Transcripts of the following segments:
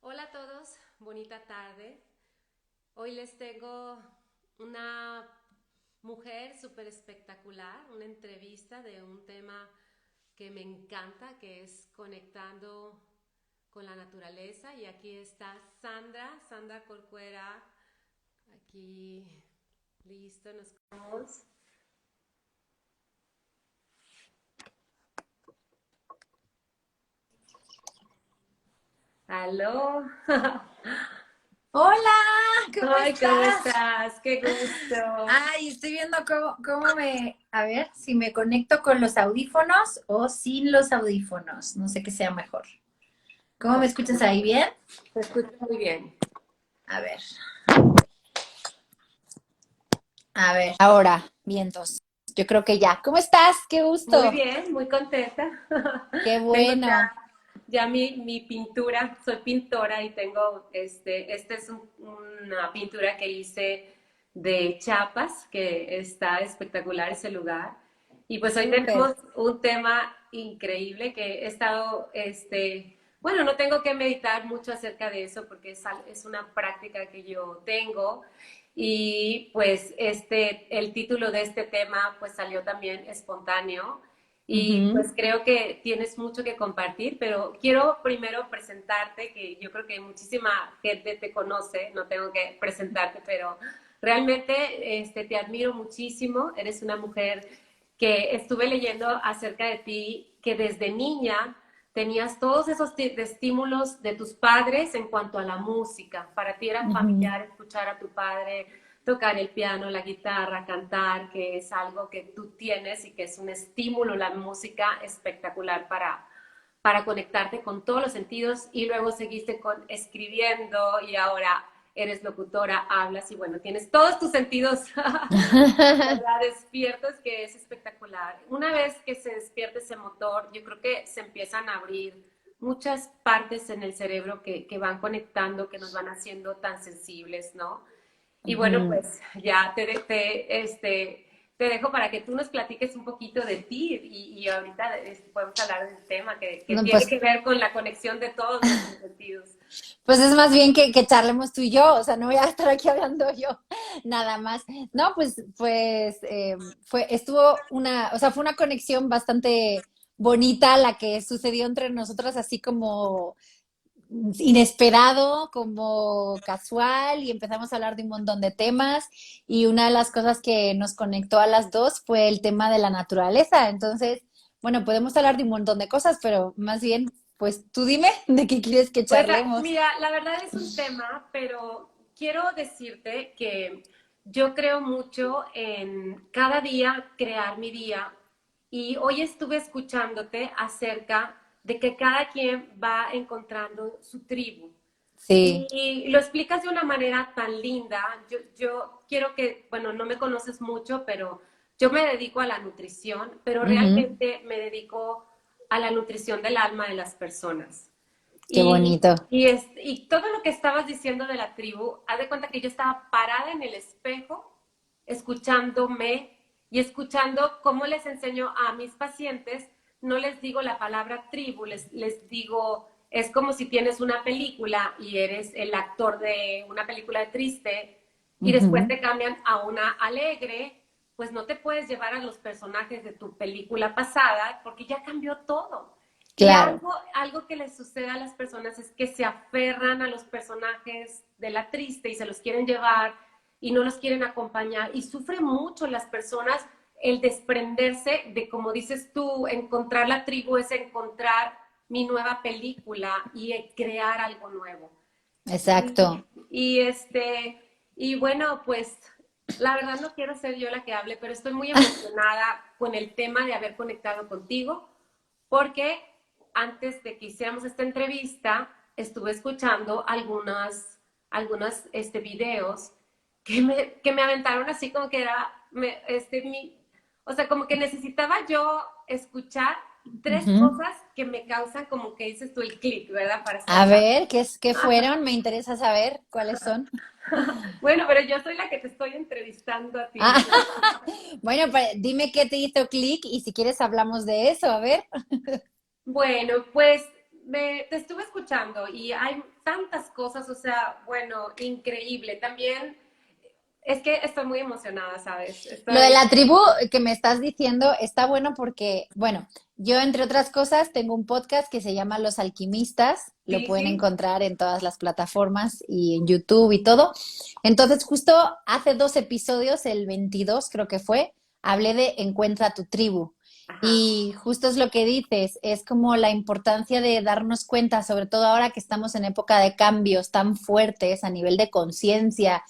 Hola a todos, bonita tarde. Hoy les tengo una mujer súper espectacular, una entrevista de un tema que me encanta, que es conectando con la naturaleza. Y aquí está Sandra Corcuera, aquí listo, nos vamos. Aló. Hola, ¿cómo Ay, ¿cómo estás? estás? Qué gusto. Ay, estoy viendo cómo me... A ver, si me conecto con los audífonos o sin los audífonos. No sé qué sea mejor. ¿Cómo me escuchas ahí bien? Te escucho muy bien. A ver, a ver. Ahora, vientos. Yo creo que ya. ¿Cómo estás? Qué Muy gusto. bien, muy contenta. Qué Tengo bueno. ya mi pintura, soy pintora y tengo, esta es una pintura que hice de Chiapas, que está espectacular ese lugar. Y pues hoy Súper. tenemos un tema increíble que he estado, bueno, no tengo que meditar mucho acerca de eso porque es una práctica que yo tengo. Y pues el título de este tema pues salió también espontáneo y Ujú. pues creo que tienes mucho que compartir, pero quiero primero presentarte, que yo creo que muchísima gente te conoce, no tengo que presentarte, pero realmente te admiro muchísimo, eres una mujer que estuve leyendo acerca de ti, que desde niña tenías todos esos estímulos de tus padres en cuanto a la música. Para ti era Ujú. familiar escuchar a tu padre tocar el piano, la guitarra, cantar, que es algo que tú tienes y que es un estímulo, la música espectacular para conectarte con todos los sentidos y luego seguiste con escribiendo y ahora eres locutora, hablas y bueno, tienes todos tus sentidos ¿verdad? Despiertos, que es espectacular. Una vez que se despierta ese motor, yo creo que se empiezan a abrir muchas partes en el cerebro que van conectando, que nos van haciendo tan sensibles, ¿no? Y bueno, Ujú. pues ya te dejo para que tú nos platiques un poquito de ti y ahorita podemos hablar del tema que No, tiene pues que ver con la conexión de todos nuestros sentidos. Pues es más bien que charlemos tú y yo, o sea, no voy a estar aquí hablando yo, nada más. No, estuvo una, o sea, fue una conexión bastante bonita la que sucedió entre nosotras, así como inesperado, como casual, y empezamos a hablar de un montón de temas, y una de las cosas que nos conectó a las dos fue el tema de la naturaleza. Entonces, bueno, podemos hablar de un montón de cosas, pero más bien, pues tú dime de qué quieres que Pues charlemos. mira, la verdad es un tema, pero quiero decirte que yo creo mucho en cada día crear mi día y hoy estuve escuchándote acerca de que cada quien va encontrando su tribu Sí. y lo explicas de una manera tan linda. Yo quiero que, bueno, no me conoces mucho, pero yo me dedico a la nutrición, pero Ujú. realmente me dedico a la nutrición del alma de las personas. Qué bonito. Y todo lo que estabas diciendo de la tribu, haz de cuenta que yo estaba parada en el espejo, escuchándome y escuchando cómo les enseño a mis pacientes, no les digo la palabra tribu, les digo, es como si tienes una película y eres el actor de una película triste y después Ujú. te cambian a una alegre, pues no te puedes llevar a los personajes de tu película pasada porque ya cambió todo. Y Claro, algo que les sucede a las personas es que se aferran a los personajes de la triste y se los quieren llevar y no los quieren acompañar. Y sufren mucho las personas el desprenderse de, como dices tú, encontrar la tribu es encontrar mi nueva película y crear algo nuevo. Y, exacto. y y bueno, pues la verdad no quiero ser yo la que hable, pero estoy muy emocionada con el tema de haber conectado contigo, porque antes de que hiciéramos esta entrevista, estuve escuchando algunos videos que me aventaron así como que era, o sea, como que necesitaba yo escuchar tres Ujú. cosas que me causan como que dices tú el clic, ¿verdad? Para A estar ver, ¿qué fueron? Me interesa saber cuáles son. bueno, pero yo soy la que te estoy entrevistando a ti. Ah, bueno, pues dime qué te hizo clic y si quieres hablamos de eso, a ver. Bueno, pues te estuve escuchando y hay tantas cosas, o sea, bueno, increíble. También es que estoy muy emocionada, ¿sabes? Lo de Estoy, la tribu que me estás diciendo está bueno porque, bueno, yo entre otras cosas tengo un podcast que se llama Los Alquimistas, lo sí, pueden sí, encontrar en todas las plataformas y en YouTube y todo. Entonces, justo hace 2 episodios, el 22 creo que fue, hablé de Encuentra tu tribu. ajá. Y justo es lo que dices, es como la importancia de darnos cuenta, sobre todo ahora que estamos en época de cambios tan fuertes a nivel de conciencia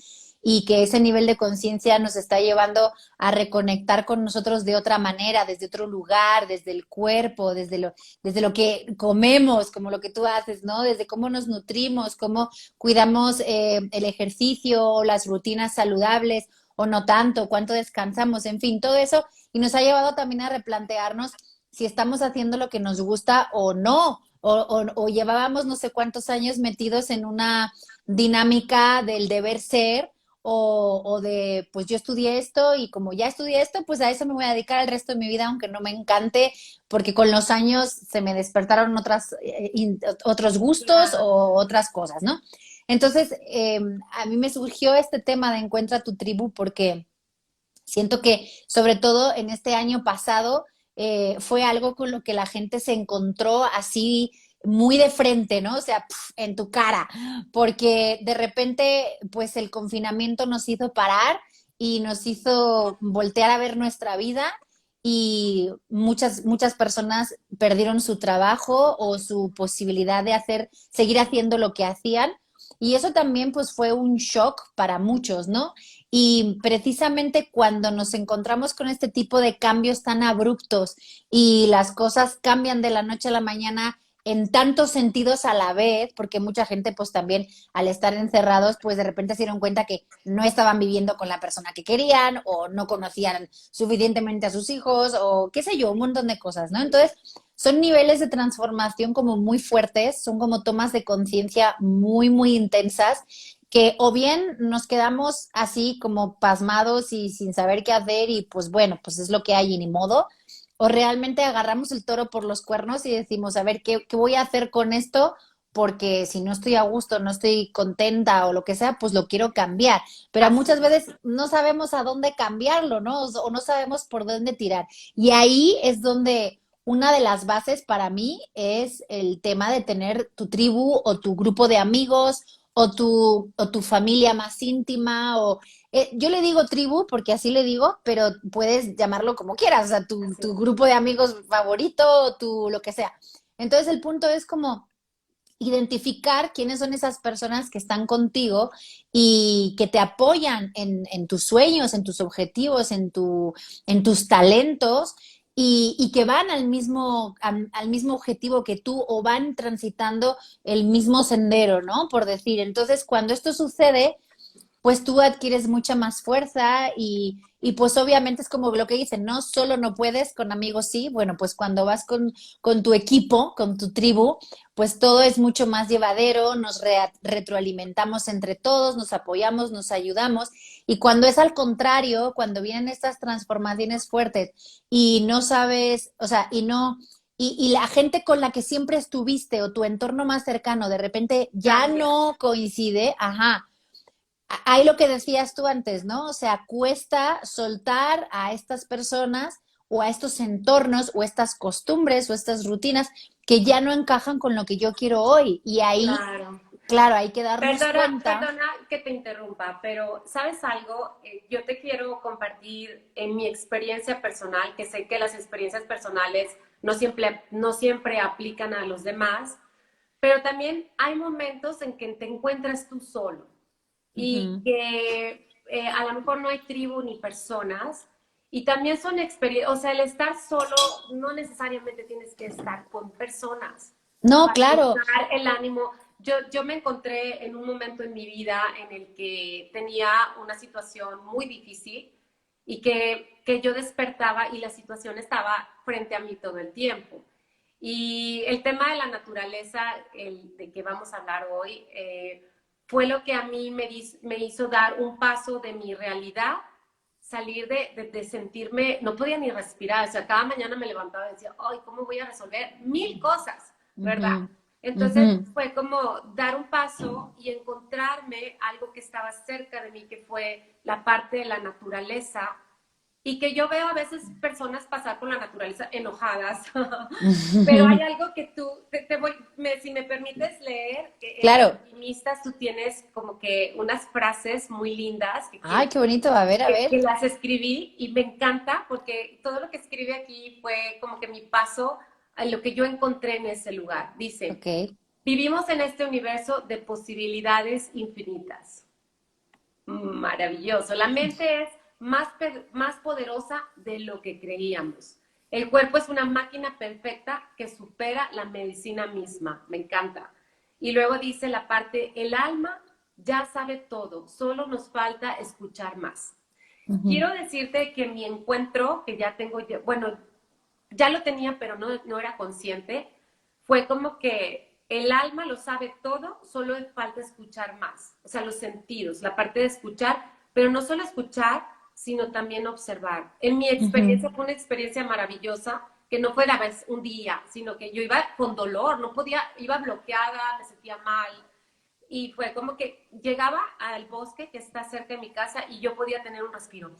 y que ese nivel de conciencia nos está llevando a reconectar con nosotros de otra manera, desde otro lugar, desde el cuerpo, desde lo que comemos, como lo que tú haces, ¿no? Desde cómo nos nutrimos, cómo cuidamos el ejercicio, las rutinas saludables o no tanto, cuánto descansamos, en fin, todo eso. Y nos ha llevado también a replantearnos si estamos haciendo lo que nos gusta o no, o llevábamos no sé cuántos años metidos en una dinámica del deber ser o de, pues yo estudié esto y como ya estudié esto, pues a eso me voy a dedicar el resto de mi vida, aunque no me encante, porque con los años se me despertaron otros gustos Claro. o otras cosas, ¿no? Entonces, a mí me surgió este tema de Encuentra tu tribu porque siento que, sobre todo en este año pasado, fue algo con lo que la gente se encontró así muy de frente, ¿no? O sea, en tu cara, porque de repente, pues el confinamiento nos hizo parar y nos hizo voltear a ver nuestra vida y muchas personas perdieron su trabajo o su posibilidad de seguir haciendo lo que hacían. Y eso también pues fue un shock para muchos, ¿no? Y precisamente cuando nos encontramos con este tipo de cambios tan abruptos y las cosas cambian de la noche a la mañana en tantos sentidos a la vez, porque mucha gente pues también al estar encerrados pues de repente se dieron cuenta que no estaban viviendo con la persona que querían o no conocían suficientemente a sus hijos o qué sé yo, un montón de cosas, ¿no? Entonces son niveles de transformación como muy fuertes, son como tomas de conciencia muy intensas que o bien nos quedamos así como pasmados y sin saber qué hacer y pues bueno, pues es lo que hay y ni modo, o realmente agarramos el toro por los cuernos y decimos, a ver, ¿qué voy a hacer con esto? Porque si no estoy a gusto, no estoy contenta o lo que sea, pues lo quiero cambiar. Pero Así muchas es. veces no sabemos a dónde cambiarlo, ¿no? O no sabemos por dónde tirar. Y ahí es donde una de las bases para mí es el tema de tener tu tribu o tu grupo de amigos o tu familia más íntima, yo le digo tribu porque así le digo, pero puedes llamarlo como quieras, o sea, tu, Así tu es. grupo de amigos favorito, o tu lo que sea. Entonces el punto es como identificar quiénes son esas personas que están contigo y que te apoyan en tus sueños, en tus objetivos, en tus talentos y que van al mismo objetivo que tú o van transitando el mismo sendero, ¿no? Por decir. Entonces, cuando esto sucede, pues tú adquieres mucha más fuerza y pues obviamente es como lo que dicen, no solo no puedes, con amigos sí, bueno, pues cuando vas con tu equipo, con tu tribu, pues todo es mucho más llevadero, nos retroalimentamos entre todos, nos apoyamos, nos ayudamos y cuando es al contrario, cuando vienen estas transformaciones fuertes y no sabes, o sea, y la gente con la que siempre estuviste o tu entorno más cercano de repente ya Cambia. no coincide, ajá, hay lo que decías tú antes, ¿no? O sea, cuesta soltar a estas personas o a estos entornos o estas costumbres o estas rutinas que ya no encajan con lo que yo quiero hoy. Y ahí, Claro. claro, hay que darnos Perdona, cuenta. perdona que te interrumpa, pero ¿sabes algo? Yo te quiero compartir en mi experiencia personal, que sé que las experiencias personales no siempre aplican a los demás, pero también hay momentos en que te encuentras tú solo y Ujú. que a lo mejor no hay tribu ni personas. Y también son experiencias, o sea, el estar solo no necesariamente tienes que estar con personas No, para claro. buscar el ánimo. Yo me encontré en un momento en mi vida en el que tenía una situación muy difícil y que yo despertaba y la situación estaba frente a mí todo el tiempo. Y el tema de la naturaleza, el de que vamos a hablar hoy, fue lo que a mí me hizo dar un paso de mi realidad, salir de sentirme, no podía ni respirar, o sea, cada mañana me levantaba y decía, ay, ¿cómo voy a resolver mil cosas, verdad? Ujú. Entonces Ujú. fue como dar un paso y encontrarme algo que estaba cerca de mí, que fue la parte de la naturaleza, y que yo veo a veces personas pasar por la naturaleza enojadas, pero hay algo que tú, si me permites leer, que en Claro. Alquimistas tú tienes como que unas frases muy lindas que quiero Ay, qué bonito. A ver, a ver. que las escribí y me encanta porque todo lo que escribe aquí fue como que mi paso a lo que yo encontré en ese lugar. Dice, Ok. vivimos en este universo de posibilidades infinitas. Maravilloso. La mente es más poderosa de lo que creíamos. El cuerpo es una máquina perfecta que supera la medicina misma. Me encanta. Y luego dice la parte, el alma ya sabe todo, solo nos falta escuchar más. Ujú. Quiero decirte que mi encuentro, que ya tengo, bueno, ya lo tenía, pero no era consciente, fue como que el alma lo sabe todo, solo le falta escuchar más, o sea, los sentidos, la parte de escuchar, pero no solo escuchar, sino también observar. En mi Ujú. experiencia fue una experiencia maravillosa, que no fue la vez un día, sino que yo iba con dolor, no podía, iba bloqueada, me sentía mal, y fue como que llegaba al bosque que está cerca de mi casa y yo podía tener un respiro.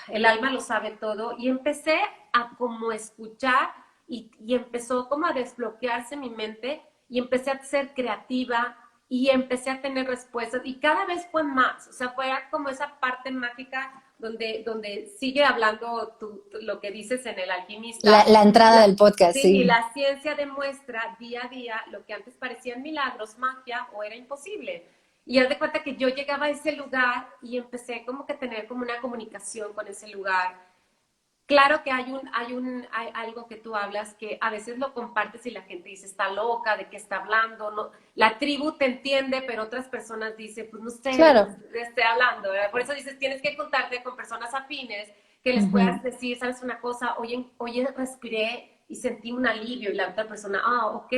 El alma lo sabe todo y empecé a como escuchar y empezó como a desbloquearse mi mente y empecé a ser creativa y empecé a tener respuestas y cada vez fue más, o sea, fue como esa parte mágica donde sigue hablando lo que dices en El Alquimista. La entrada La, del podcast, sí, sí. la ciencia demuestra día a día lo que antes parecían milagros, magia o era imposible. Y haz de cuenta que yo llegaba a ese lugar y empecé como que a tener como una comunicación con ese lugar. Claro que hay algo que tú hablas que a veces lo compartes y la gente dice, está loca, ¿de qué está hablando? No, la tribu te entiende, pero otras personas dicen, pues no sé de Claro. qué esté hablando, ¿verdad? Por eso dices, tienes que contarte con personas afines que les puedas Ujú. decir, ¿sabes una cosa? Oye, respiré y sentí un alivio y la otra persona, ah, ok.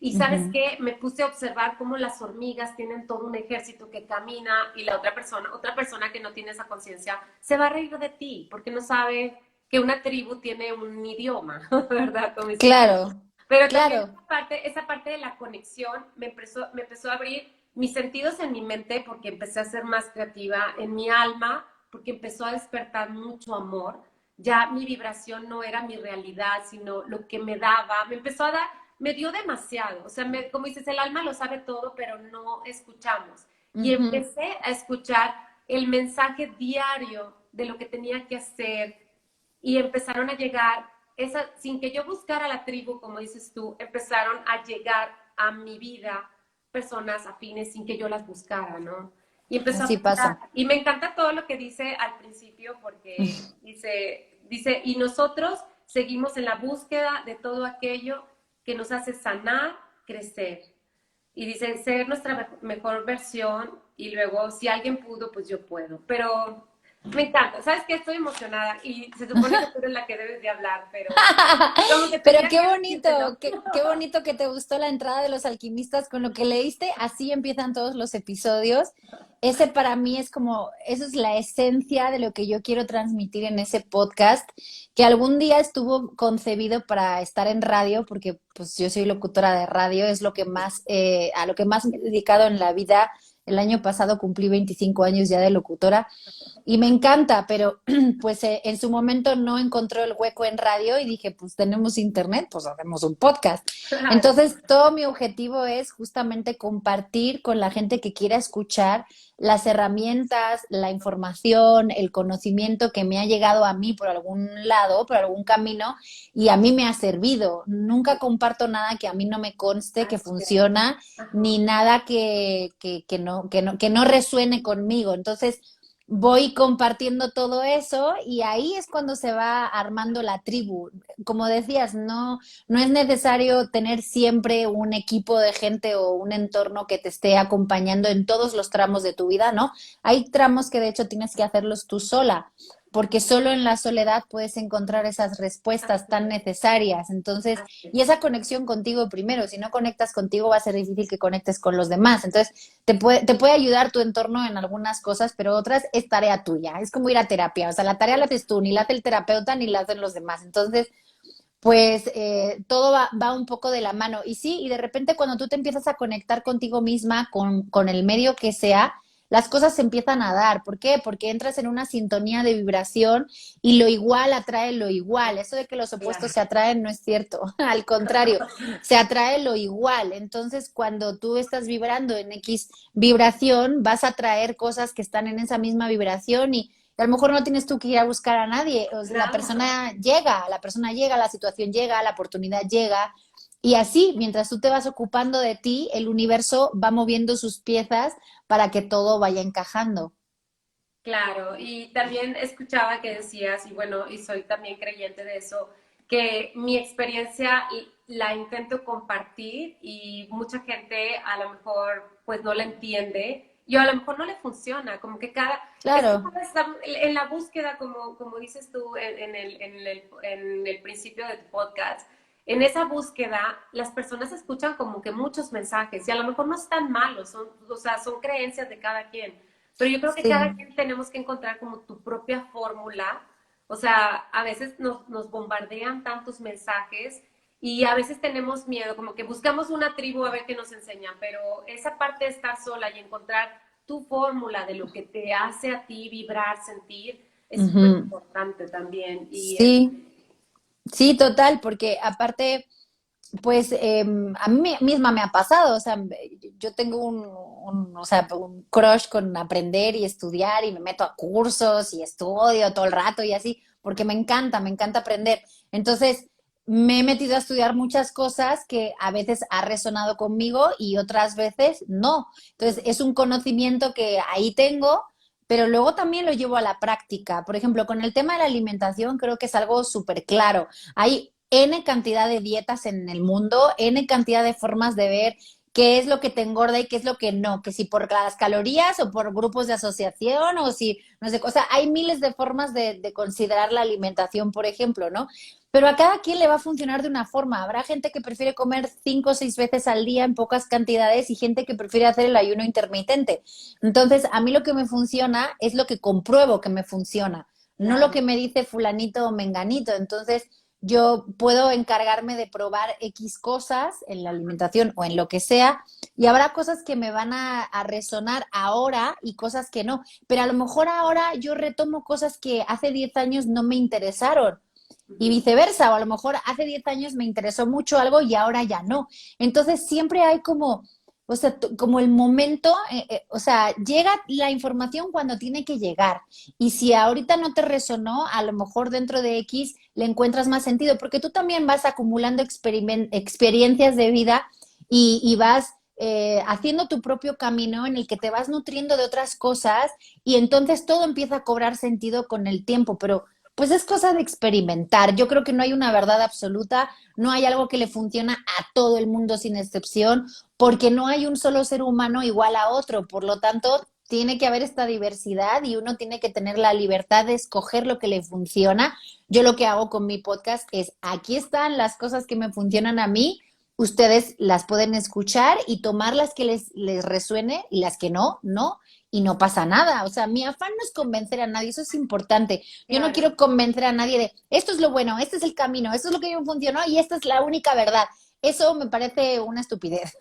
Y sabes Ujú. qué, me puse a observar cómo las hormigas tienen todo un ejército que camina y la otra persona que no tiene esa conciencia, se va a reír de ti porque no sabe que una tribu tiene un idioma, ¿verdad? Como dices tú. Claro. Pero también Claro. esa parte de la conexión me empezó a abrir mis sentidos en mi mente porque empecé a ser más creativa, en mi alma, porque empezó a despertar mucho amor. Ya mi vibración no era mi realidad, sino lo que me daba. Me empezó a dar, me dio demasiado. O sea, como dices, el alma lo sabe todo, pero no escuchamos. Y Ujú. empecé a escuchar el mensaje diario de lo que tenía que hacer, y empezaron a llegar, sin que yo buscara la tribu, como dices tú, empezaron a llegar a mi vida personas afines sin que yo las buscara, ¿no? Y empezó a Así pasar. pasa. Y me encanta todo lo que dice al principio porque dice, y nosotros seguimos en la búsqueda de todo aquello que nos hace sanar, crecer. Y dice, ser nuestra mejor versión y luego, si alguien pudo, pues yo puedo. Pero me encanta. ¿Sabes qué? Estoy emocionada y se supone que tú eres la que debes de hablar, pero como que Pero tenía que decírtelo. qué bonito que te gustó la entrada de los alquimistas con lo que leíste. Así empiezan todos los episodios. Ese para mí es como, eso es la esencia de lo que yo quiero transmitir en ese podcast, que algún día estuvo concebido para estar en radio, porque pues yo soy locutora de radio, es lo que más, a lo que más me he dedicado en la vida. El año pasado cumplí 25 años ya de locutora y me encanta, pero pues en su momento no encontró el hueco en radio y dije, pues tenemos internet, pues hacemos un podcast. Claro. Entonces, todo mi objetivo es justamente compartir con la gente que quiera escuchar las herramientas, la información, el conocimiento que me ha llegado a mí por algún lado, por algún camino, y a mí me ha servido. Nunca comparto nada que a mí no me conste que Así es. funciona, Ajá. ni nada que no resuene conmigo. Entonces, voy compartiendo todo eso y ahí es cuando se va armando la tribu. Como decías, no es necesario tener siempre un equipo de gente o un entorno que te esté acompañando en todos los tramos de tu vida, ¿no? Hay tramos que de hecho tienes que hacerlos tú sola, porque solo en la soledad puedes encontrar esas respuestas Así tan es. necesarias. Entonces, Así y es. esa conexión contigo primero, si no conectas contigo va a ser difícil que conectes con los demás. Entonces, te puede ayudar tu entorno en algunas cosas, pero otras es tarea tuya. Es como ir a terapia. O sea, la tarea la haces tú, ni la hace el terapeuta, ni la hacen los demás. Entonces, pues todo va un poco de la mano. Y sí, y de repente cuando tú te empiezas a conectar contigo misma, con el medio que sea, las cosas se empiezan a dar. ¿Por qué? Porque entras en una sintonía de vibración y lo igual atrae lo igual. Eso de que los opuestos Claro. se atraen no es cierto. Al contrario, se atrae lo igual. Entonces, cuando tú estás vibrando en X vibración, vas a atraer cosas que están en esa misma vibración y a lo mejor no tienes tú que ir a buscar a nadie, o sea, Claro. la persona llega, la situación llega, la oportunidad llega, y así, mientras tú te vas ocupando de ti, el universo va moviendo sus piezas para que todo vaya encajando. Claro, y también escuchaba que decías, y bueno, y soy también creyente de eso, que mi experiencia la intento compartir y mucha gente a lo mejor pues no la entiende y a lo mejor no le funciona, como que es que Claro, cada está en la búsqueda, como dices tú en el principio de tu podcast, en esa búsqueda las personas escuchan como que muchos mensajes y a lo mejor no están malos, o sea, son creencias de cada quien. Pero yo creo que cada sí. quien tenemos que encontrar como tu propia fórmula. O sea, a veces nos bombardean tantos mensajes y a veces tenemos miedo, como que buscamos una tribu a ver qué nos enseñan, pero esa parte de estar sola y encontrar tu fórmula de lo que te hace a ti vibrar, sentir, es súper Ujú. importante también. Sí, sí, total, porque aparte, pues a mí misma me ha pasado, o sea, yo tengo o sea, un crush con aprender y estudiar y me meto a cursos y estudio todo el rato y así, porque me encanta aprender. Entonces, me he metido a estudiar muchas cosas que a veces ha resonado conmigo y otras veces no. Entonces, es un conocimiento que ahí tengo, pero luego también lo llevo a la práctica. Por ejemplo, con el tema de la alimentación creo que es algo súper claro. Hay N cantidad de dietas en el mundo, N cantidad de formas de ver qué es lo que te engorda y qué es lo que no, que si por las calorías o por grupos de asociación o si, no sé, o sea, hay miles de formas de considerar la alimentación, por ejemplo, ¿no? Pero a cada quien le va a funcionar de una forma. Habrá gente que prefiere comer 5 o 6 veces al día en pocas cantidades y gente que prefiere hacer el ayuno intermitente. Entonces, a mí lo que me funciona es lo que compruebo que me funciona, no lo Claro, que me dice fulanito o menganito. Entonces, yo puedo encargarme de probar X cosas en la alimentación o en lo que sea, y habrá cosas que me van a resonar ahora y cosas que no, pero a lo mejor ahora yo retomo cosas que hace 10 años no me interesaron y ujú, viceversa, o a lo mejor hace 10 años me interesó mucho algo y ahora ya no. Entonces siempre hay como, o sea, como el momento, o sea, llega la información cuando tiene que llegar. Y si ahorita no te resonó, a lo mejor dentro de X le encuentras más sentido, porque tú también vas acumulando experiencias de vida y vas haciendo tu propio camino en el que te vas nutriendo de otras cosas y entonces todo empieza a cobrar sentido con el tiempo, pero pues es cosa de experimentar. Yo creo que no hay una verdad absoluta, no hay algo que le funciona a todo el mundo sin excepción, porque no hay un solo ser humano igual a otro. Por lo tanto, tiene que haber esta diversidad y uno tiene que tener la libertad de escoger lo que le funciona. Yo lo que hago con mi podcast es, aquí están las cosas que me funcionan a mí, ustedes las pueden escuchar y tomar las que les resuene y las que no, no, y no pasa nada. O sea, mi afán no es convencer a nadie, eso es importante. Yo no claro. quiero convencer a nadie de esto es lo bueno, este es el camino, esto es lo que me funcionó y esta es la única verdad. Eso me parece una estupidez.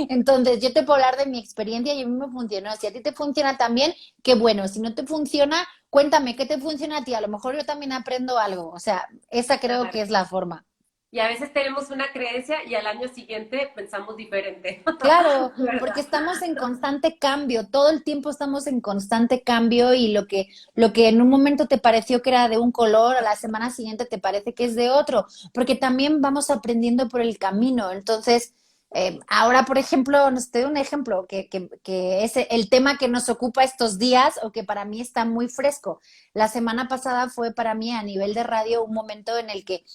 Entonces, yo te puedo hablar de mi experiencia y a mí me funcionó. Si a ti te funciona también, qué bueno. Si no te funciona, cuéntame qué te funciona a ti. A lo mejor yo también aprendo algo. O sea, esa creo que Claro. es la forma. Y a veces tenemos una creencia y al año siguiente pensamos diferente, Claro, porque ¿verdad? estamos en constante cambio, todo el tiempo estamos en constante cambio y lo que en un momento te pareció que era de un color, a la semana siguiente te parece que es de otro, porque también vamos aprendiendo por el camino. Entonces, ahora, por ejemplo, nos te doy un ejemplo que es el tema que nos ocupa estos días o que para mí está muy fresco. La semana pasada fue para mí a nivel de radio un momento en el que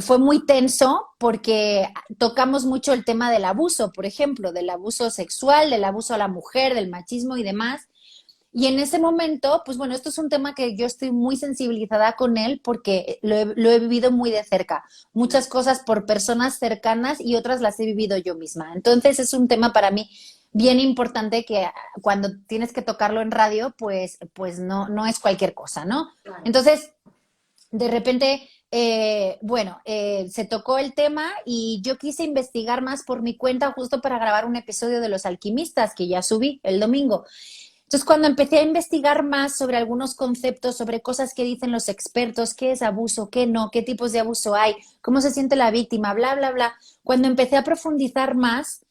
fue muy tenso porque tocamos mucho el tema del abuso, por ejemplo, del abuso sexual, del abuso a la mujer, del machismo y demás. Y en ese momento, pues bueno, esto es un tema que yo estoy muy sensibilizada con él porque lo he vivido muy de cerca. Muchas cosas por personas cercanas y otras las he vivido yo misma. Entonces es un tema para mí bien importante que cuando tienes que tocarlo en radio, pues no es cualquier cosa, ¿no? Claro. Entonces, de repente, se tocó el tema y yo quise investigar más por mi cuenta justo para grabar un episodio de Los Alquimistas que ya subí el domingo. Entonces, cuando empecé a investigar más sobre algunos conceptos, sobre cosas que dicen los expertos, qué es abuso, qué no, qué tipos de abuso hay, cómo se siente la víctima, bla, bla, bla, cuando empecé a profundizar más,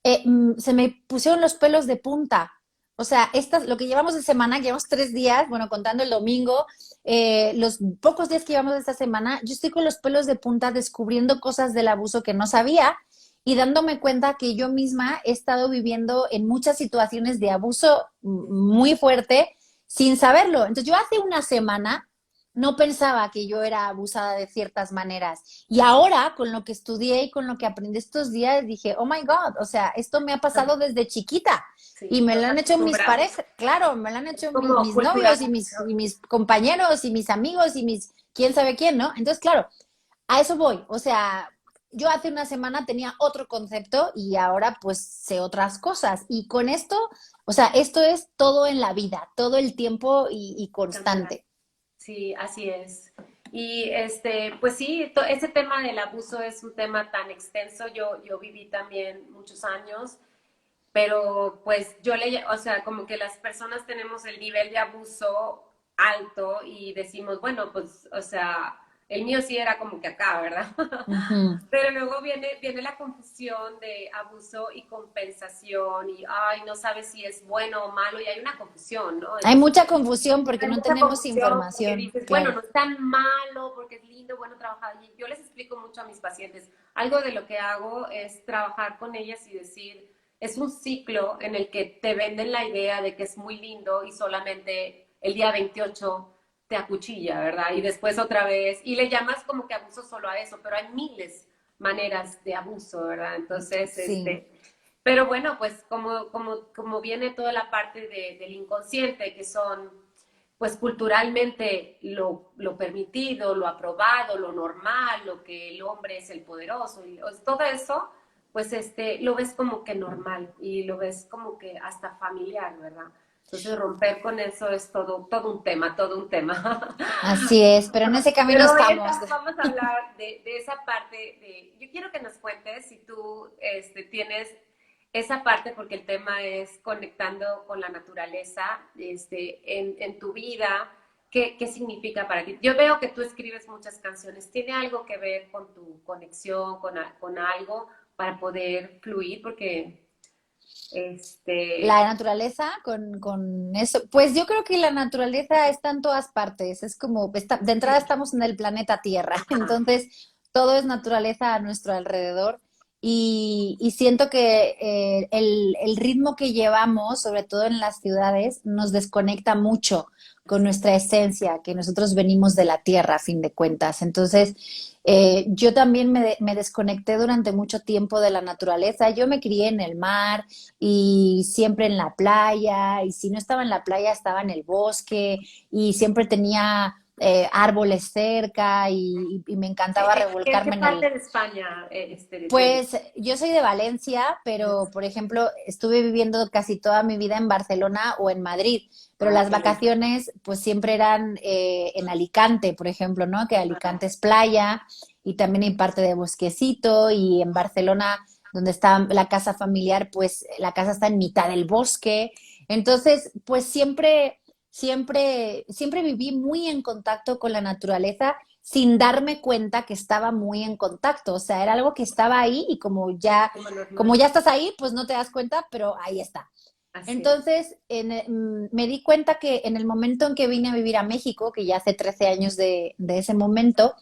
se me pusieron los pelos de punta. O sea, lo que llevamos de semana, llevamos 3 días, bueno, contando el domingo, los pocos días que llevamos de esta semana, yo estoy con los pelos de punta descubriendo cosas del abuso que no sabía y dándome cuenta que yo misma he estado viviendo en muchas situaciones de abuso muy fuerte sin saberlo. Entonces, yo hace una semana no pensaba que yo era abusada de ciertas maneras. Y ahora, con lo que estudié y con lo que aprendí estos días, dije, oh my God, o sea, esto me ha pasado desde chiquita. Y Sí, me nos lo han hecho mis acostumbramos. parejas, claro, me lo han Es hecho como mis novios cultural, ¿no? y mis compañeros y mis amigos y mis quién sabe quién, ¿no? Entonces, claro, a eso voy. O sea, yo hace una semana tenía otro concepto y ahora pues sé otras cosas. Y con esto, o sea, esto es todo en la vida, todo el tiempo y Cambiar. constante. Sí, así es. Y pues sí, ese tema del abuso es un tema tan extenso. Yo viví también muchos años, pero pues o sea, como que las personas tenemos el nivel de abuso alto y decimos, bueno, pues, o sea, el mío sí era como que acá, ¿verdad? Ujú. Pero luego viene la confusión de abuso y compensación y, ay, no sabes si es bueno o malo y hay una confusión, ¿no? Hay Entonces, mucha confusión porque hay no mucha tenemos confusión porque información, dices, bueno, claro. no es tan malo porque es lindo, bueno trabajar. Y yo les explico mucho a mis pacientes. Algo de lo que hago es trabajar con ellas y decir, es un ciclo en el que te venden la idea de que es muy lindo y solamente el día 28 te acuchilla, ¿verdad? Y después otra vez, y le llamas como que abuso solo a eso, pero hay miles maneras de abuso, ¿verdad? Entonces, Sí. pero bueno, pues como viene toda la parte del inconsciente, que son pues culturalmente lo permitido, lo aprobado, lo normal, lo que el hombre es el poderoso, y todo eso, pues lo ves como que normal y lo ves como que hasta familiar, ¿verdad? Entonces romper con eso es todo un tema, todo un tema. Así es, pero en ese camino Pero hoy estamos. vamos a hablar de esa parte yo quiero que nos cuentes si tú tienes esa parte, porque el tema es conectando con la naturaleza en tu vida. ¿Qué significa para ti? Yo veo que tú escribes muchas canciones. ¿Tiene algo que ver con tu conexión, con algo para poder fluir? Porque, La este, naturaleza con eso, pues yo creo que la naturaleza está en todas partes, es como, de entrada sí, estamos en el planeta Tierra, ajá, entonces todo es naturaleza a nuestro alrededor y siento que el ritmo que llevamos, sobre todo en las ciudades, nos desconecta mucho con nuestra esencia, que nosotros venimos de la Tierra a fin de cuentas. Entonces, yo también me desconecté durante mucho tiempo de la naturaleza. Yo me crié en el mar, y siempre en la playa, y si no estaba en la playa, estaba en el bosque, y siempre tenía árboles cerca, y me sí, encantaba ¿en qué revolcarme en el... parte de España vienes? Pues yo soy de Valencia, pero por ejemplo, estuve viviendo casi toda mi vida en Barcelona o en Madrid, pero Ah, las qué lindo. vacaciones pues siempre eran en Alicante, por ejemplo, ¿no? Que Alicante es playa y también hay parte de bosquecito y en Barcelona, donde está la casa familiar, pues la casa está en mitad del bosque. Entonces, pues siempre viví muy en contacto con la naturaleza sin darme cuenta que estaba muy en contacto. O sea, era algo que estaba ahí y Como como normal. ya estás ahí, pues no te das cuenta, pero ahí está. Así es. Entonces, me di cuenta que en el momento en que vine a vivir a México, que ya hace 13 años de ese momento,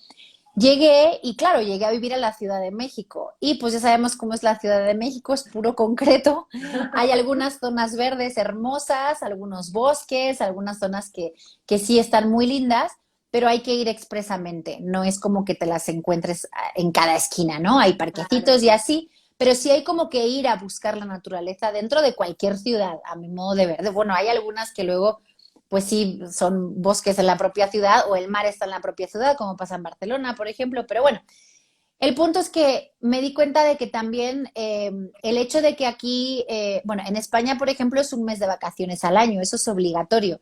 llegué y claro, llegué a vivir a la Ciudad de México. Y pues ya sabemos cómo es la Ciudad de México, es puro concreto. Hay algunas zonas verdes hermosas, algunos bosques, algunas zonas que sí están muy lindas, pero hay que ir expresamente. No es como que te las encuentres en cada esquina, ¿no? Hay parquecitos Claro. y así, pero sí hay como que ir a buscar la naturaleza dentro de cualquier ciudad, a mi modo de ver. Bueno, hay algunas que luego pues sí, son bosques en la propia ciudad o el mar está en la propia ciudad, como pasa en Barcelona, por ejemplo. Pero bueno, el punto es que me di cuenta de que también el hecho de que aquí, bueno, en España, por ejemplo, es un mes de vacaciones al año, eso es obligatorio.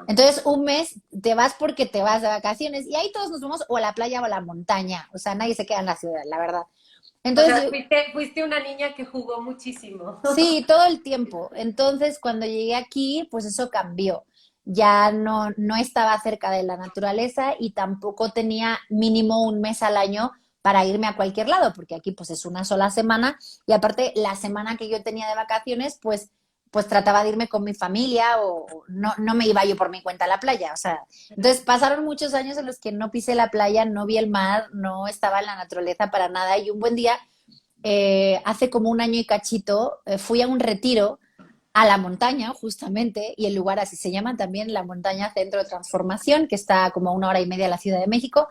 Entonces, un mes te vas porque te vas de vacaciones y ahí todos nos vamos o a la playa o a la montaña. O sea, nadie se queda en la ciudad, la verdad. O Entonces, sea, fuiste una niña que jugó muchísimo. sí, todo el tiempo. Entonces, cuando llegué aquí, pues eso cambió. Ya no estaba cerca de la naturaleza y tampoco tenía mínimo un mes al año para irme a cualquier lado, porque aquí pues es una sola semana y aparte la semana que yo tenía de vacaciones, pues trataba de irme con mi familia o no me iba yo por mi cuenta a la playa. O sea, entonces pasaron muchos años en los que no pisé la playa, no vi el mar, no estaba en la naturaleza para nada y un buen día hace como un año y cachito, fui a un retiro a la montaña, justamente, y el lugar así se llama también, la montaña Centro de Transformación, que está como a 1 hora y media de la Ciudad de México.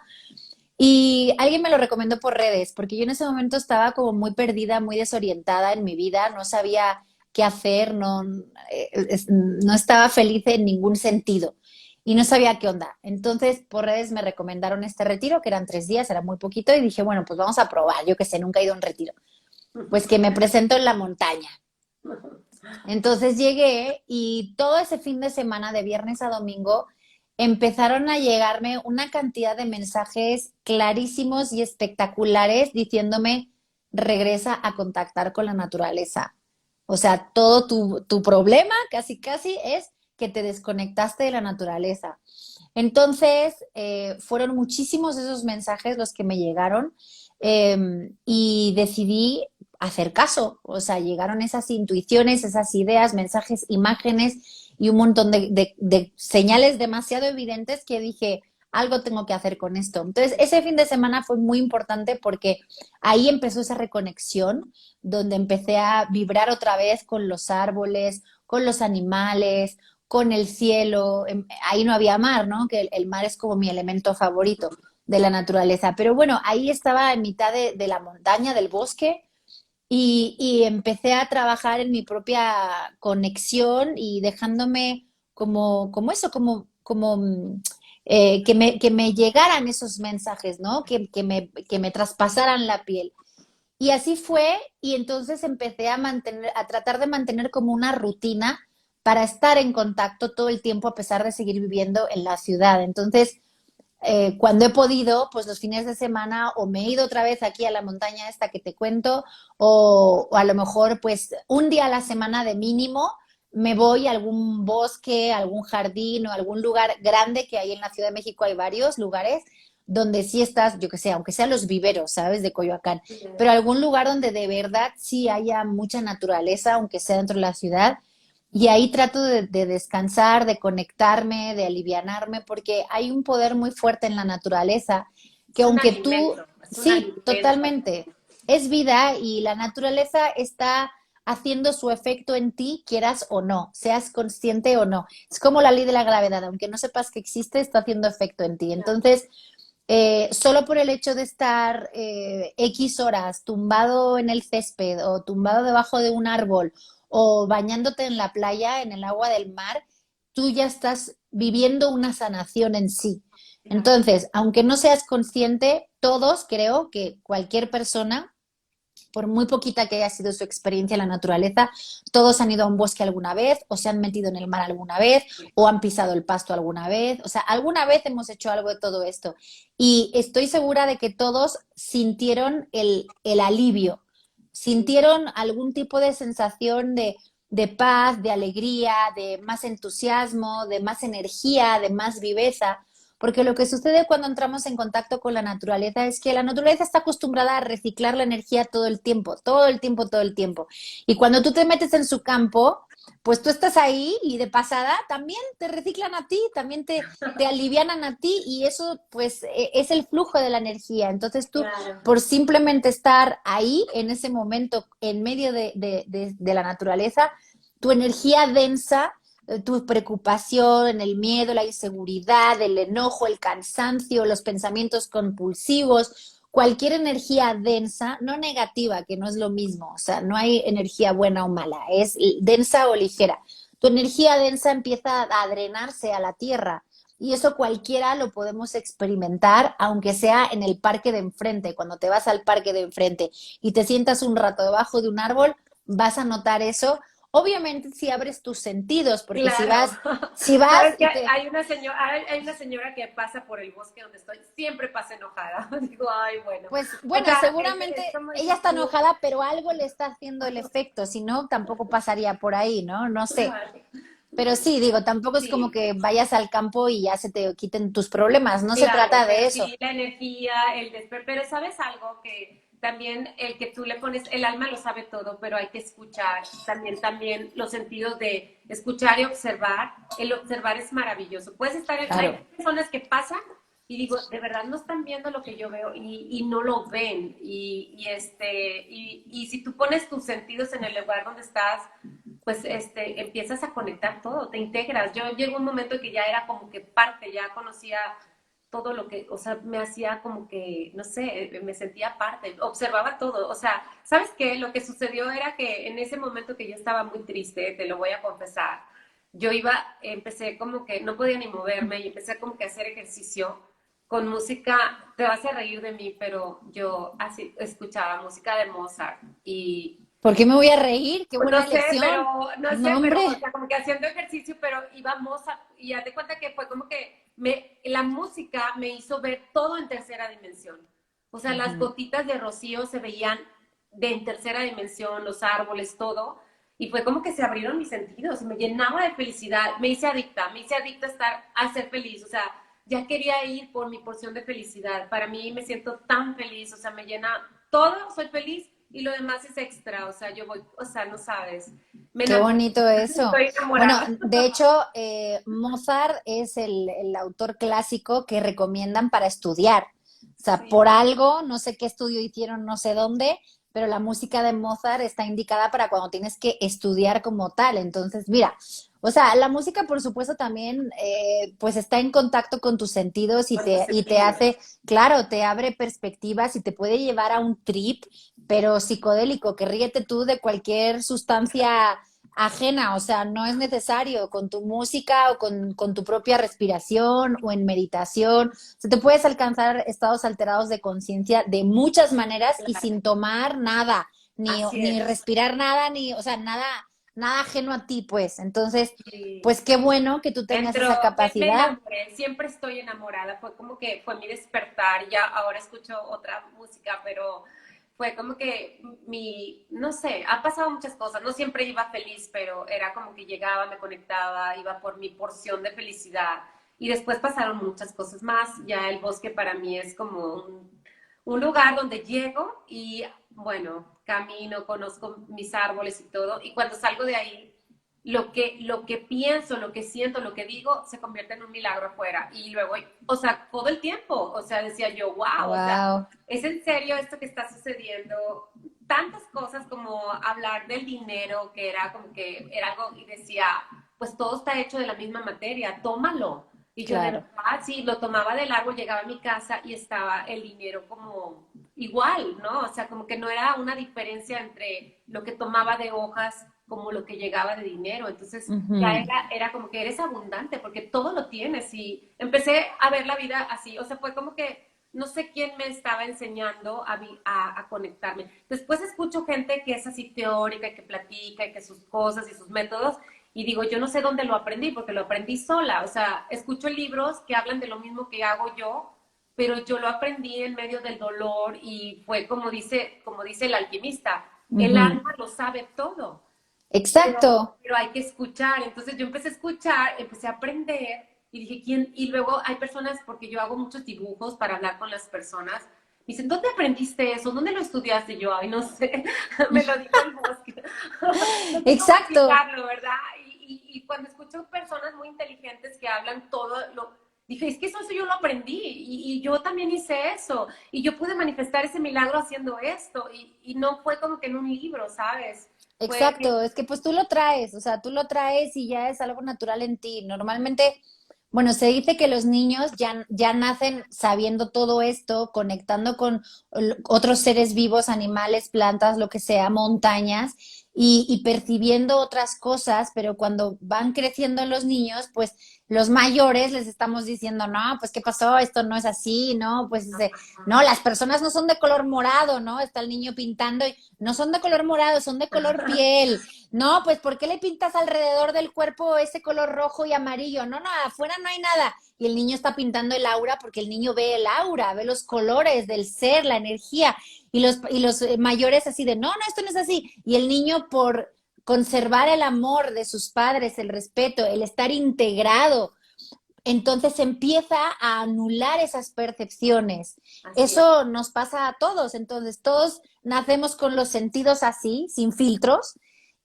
Y alguien me lo recomendó por redes, porque yo en ese momento estaba como muy perdida, muy desorientada en mi vida, no sabía qué hacer, no estaba feliz en ningún sentido y no sabía qué onda. Entonces, por redes me recomendaron este retiro, que eran 3 días, era muy poquito, y dije, bueno, pues vamos a probar, yo que sé, nunca he ido a un retiro. Pues que me presento en la montaña. Entonces llegué y todo ese fin de semana, de viernes a domingo, empezaron a llegarme una cantidad de mensajes clarísimos y espectaculares diciéndome, regresa a contactar con la naturaleza. O sea, todo tu problema casi casi es que te desconectaste de la naturaleza. Entonces, fueron muchísimos esos mensajes los que me llegaron y decidí hacer caso. O sea, llegaron esas intuiciones, esas ideas, mensajes, imágenes y un montón de señales demasiado evidentes que dije, algo tengo que hacer con esto. Entonces, ese fin de semana fue muy importante porque ahí empezó esa reconexión, donde empecé a vibrar otra vez con los árboles, con los animales, con el cielo. Ahí no había mar, ¿no? Que el mar es como mi elemento favorito de la naturaleza. Pero bueno, ahí estaba en mitad de la montaña, del bosque, y empecé a trabajar en mi propia conexión y dejándome como eso, que me llegaran esos mensajes, ¿no? Que me traspasaran la piel. Y así fue, y entonces empecé a tratar de mantener como una rutina para estar en contacto todo el tiempo a pesar de seguir viviendo en la ciudad. Entonces, cuando he podido, pues los fines de semana o me he ido otra vez aquí a la montaña esta que te cuento, o a lo mejor pues un día a la semana de mínimo me voy a algún bosque, a algún jardín o algún lugar grande que hay en la Ciudad de México, hay varios lugares donde sí estás, yo que sé, aunque sean los viveros, ¿sabes? De Coyoacán, pero algún lugar donde de verdad sí haya mucha naturaleza, aunque sea dentro de la ciudad, y ahí trato de descansar, de conectarme, de alivianarme, porque hay un poder muy fuerte en la naturaleza, que aunque tú, Es un sí, alimento. totalmente, es vida y la naturaleza está haciendo su efecto en ti, quieras o no, seas consciente o no. Es como la ley de la gravedad, aunque no sepas que existe, está haciendo efecto en ti. Entonces, solo por el hecho de estar X horas tumbado en el césped o tumbado debajo de un árbol o bañándote en la playa, en el agua del mar, tú ya estás viviendo una sanación en sí. Entonces, aunque no seas consciente, todos creo que cualquier persona por muy poquita que haya sido su experiencia en la naturaleza, todos han ido a un bosque alguna vez, o se han metido en el mar alguna vez, o han pisado el pasto alguna vez. O sea, alguna vez hemos hecho algo de todo esto. Y estoy segura de que todos sintieron el alivio, sintieron algún tipo de sensación de paz, de alegría, de más entusiasmo, de más energía, de más viveza. Porque lo que sucede cuando entramos en contacto con la naturaleza es que la naturaleza está acostumbrada a reciclar la energía todo el tiempo, todo el tiempo, todo el tiempo. Y cuando tú te metes en su campo, pues tú estás ahí y de pasada también te reciclan a ti, también te alivianan a ti y eso pues es el flujo de la energía. Entonces tú, Claro. por simplemente estar ahí en ese momento, en medio de la naturaleza, tu energía densa, tu preocupación, el miedo, la inseguridad, el enojo, el cansancio, los pensamientos compulsivos, cualquier energía densa, no negativa, que no es lo mismo, o sea, no hay energía buena o mala, es densa o ligera. Tu energía densa empieza a drenarse a la tierra y eso cualquiera lo podemos experimentar, aunque sea en el parque de enfrente. Cuando te vas al parque de enfrente y te sientas un rato debajo de un árbol, vas a notar eso Obviamente si abres tus sentidos, porque Claro. si vas Sabes que y te, hay una señora que pasa por el bosque donde estoy, siempre pasa enojada. Digo, ay, bueno. pues O bueno, sea, seguramente es como ella dices está tú. enojada, pero algo le está haciendo el efecto, si no, tampoco pasaría por ahí, ¿no? No sé. Claro. Pero sí, digo, tampoco es como Sí, que vayas al campo y ya se te quiten tus problemas, no se claro, trata de pero eso. sí la energía, el desper, pero sabes algo que también el que tú le pones, el alma lo sabe todo, pero hay que escuchar también los sentidos de escuchar y observar. El observar es maravilloso. Puedes estar, hay Claro. personas que pasan y digo, de verdad no están viendo lo que yo veo y no lo ven. Y si tú pones tus sentidos en el lugar donde estás, pues empiezas a conectar todo, te integras. Yo llegó un momento en que ya era como que parte, ya conocía todo lo que, o sea, me hacía como que, no sé, me sentía parte, observaba todo. O sea, ¿sabes qué? Lo que sucedió era que en ese momento que yo estaba muy triste, te lo voy a confesar, empecé como que no podía ni moverme y empecé como que a hacer ejercicio con música, te vas a reír de mí, pero yo así escuchaba música de Mozart y ¿Por qué me voy a reír? Qué pues buena elección. no sé, No, pero, o hombre. sea, como que haciendo ejercicio, pero íbamos y haz de cuenta que fue como que la música me hizo ver todo en tercera dimensión. O sea, las Ujú. gotitas de rocío se veían en tercera dimensión, los árboles, todo. Y fue como que se abrieron mis sentidos, me llenaba de felicidad, me hice adicta a ser feliz, o sea, ya quería ir por mi porción de felicidad. Para mí me siento tan feliz, o sea, me llena todo, soy feliz y lo demás es extra, o sea, yo voy, o sea, no sabes, me Qué enamoré, bonito eso. estoy Bueno, enamorada. de hecho, Mozart es el autor clásico que recomiendan para estudiar. O sea, Sí, por algo, no sé qué estudio hicieron, no sé dónde, pero la música de Mozart está indicada para cuando tienes que estudiar como tal. Entonces, mira, o sea, la música, por supuesto, también, pues está en contacto con tus sentidos con tus y te sentidos. hace, claro, te abre perspectivas y te puede llevar a un trip, pero psicodélico, que ríete tú de cualquier sustancia ajena, o sea, no es necesario con tu música o con tu propia respiración o en meditación. O sea, te puedes alcanzar estados alterados de conciencia de muchas maneras y Claro, sin tomar nada, así ni es. respirar nada, ni, o sea, nada, nada ajeno a ti, pues. Entonces, Sí. pues qué bueno que tú tengas esa Me capacidad. enamoré, siempre estoy enamorada, fue como que fue mi despertar, ya ahora escucho otra música, pero fue como que no sé, ha pasado muchas cosas, no siempre iba feliz, pero era como que llegaba, me conectaba, iba por mi porción de felicidad y después pasaron muchas cosas más, ya el bosque para mí es como un lugar donde llego y bueno, camino, conozco mis árboles y todo, y cuando salgo de ahí lo que pienso, lo que siento, lo que digo, se convierte en un milagro afuera. Y luego, o sea, todo el tiempo, o sea, decía yo, wow, o sea, Wow, ¿es en serio esto que está sucediendo? Tantas cosas como hablar del dinero, que era como que era algo, y decía, pues todo está hecho de la misma materia, tómalo. Y yo de claro. verdad, sí, lo tomaba del árbol, llegaba a mi casa y estaba el dinero como igual, ¿no? O sea, como que no era una diferencia entre lo que tomaba de hojas como lo que llegaba de dinero. Entonces ya Ujú. era como que eres abundante porque todo lo tienes y empecé a ver la vida así. O sea, fue como que no sé quién me estaba enseñando a conectarme. Después escucho gente que es así teórica y que platica y que sus cosas y sus métodos y digo, yo no sé dónde lo aprendí porque lo aprendí sola. O sea, escucho libros que hablan de lo mismo que hago yo, pero yo lo aprendí en medio del dolor y fue como dice el alquimista, el Ujú. alma lo sabe todo, Exacto. pero hay que escuchar. Entonces yo empecé a escuchar, empecé a aprender y dije, ¿quién? Y luego hay personas, porque yo hago muchos dibujos para hablar con las personas, me dicen, ¿dónde aprendiste eso? ¿Dónde lo estudiaste? Y yo, ay, no sé, me lo dijo el bosque. No sé cómo Exacto. explicarlo, ¿verdad? Y cuando escucho personas muy inteligentes que hablan todo, dije, es que eso yo lo aprendí y yo también hice eso y yo pude manifestar ese milagro haciendo esto y no fue como que en un libro, ¿sabes? Fue, Exacto, es que pues tú lo traes, o sea, tú lo traes y ya es algo natural en ti. Normalmente, bueno, se dice que los niños ya nacen sabiendo todo esto, conectando con otros seres vivos, animales, plantas, lo que sea, montañas, y percibiendo otras cosas, pero cuando van creciendo los niños, pues los mayores les estamos diciendo, no, pues ¿qué pasó? Esto no es así, ¿no? Pues no, las personas no son de color morado, ¿no? Está el niño pintando y no son de color morado, son de color piel. No, pues ¿por qué le pintas alrededor del cuerpo ese color rojo y amarillo? No, no, afuera no hay nada. Y el niño está pintando el aura porque el niño ve el aura, ve los colores del ser, la energía. Y los mayores así de, no, no, esto no es así. Y el niño por conservar el amor de sus padres, el respeto, el estar integrado, entonces empieza a anular esas percepciones. Así es. Eso nos pasa a todos. Entonces todos nacemos con los sentidos así, sin filtros,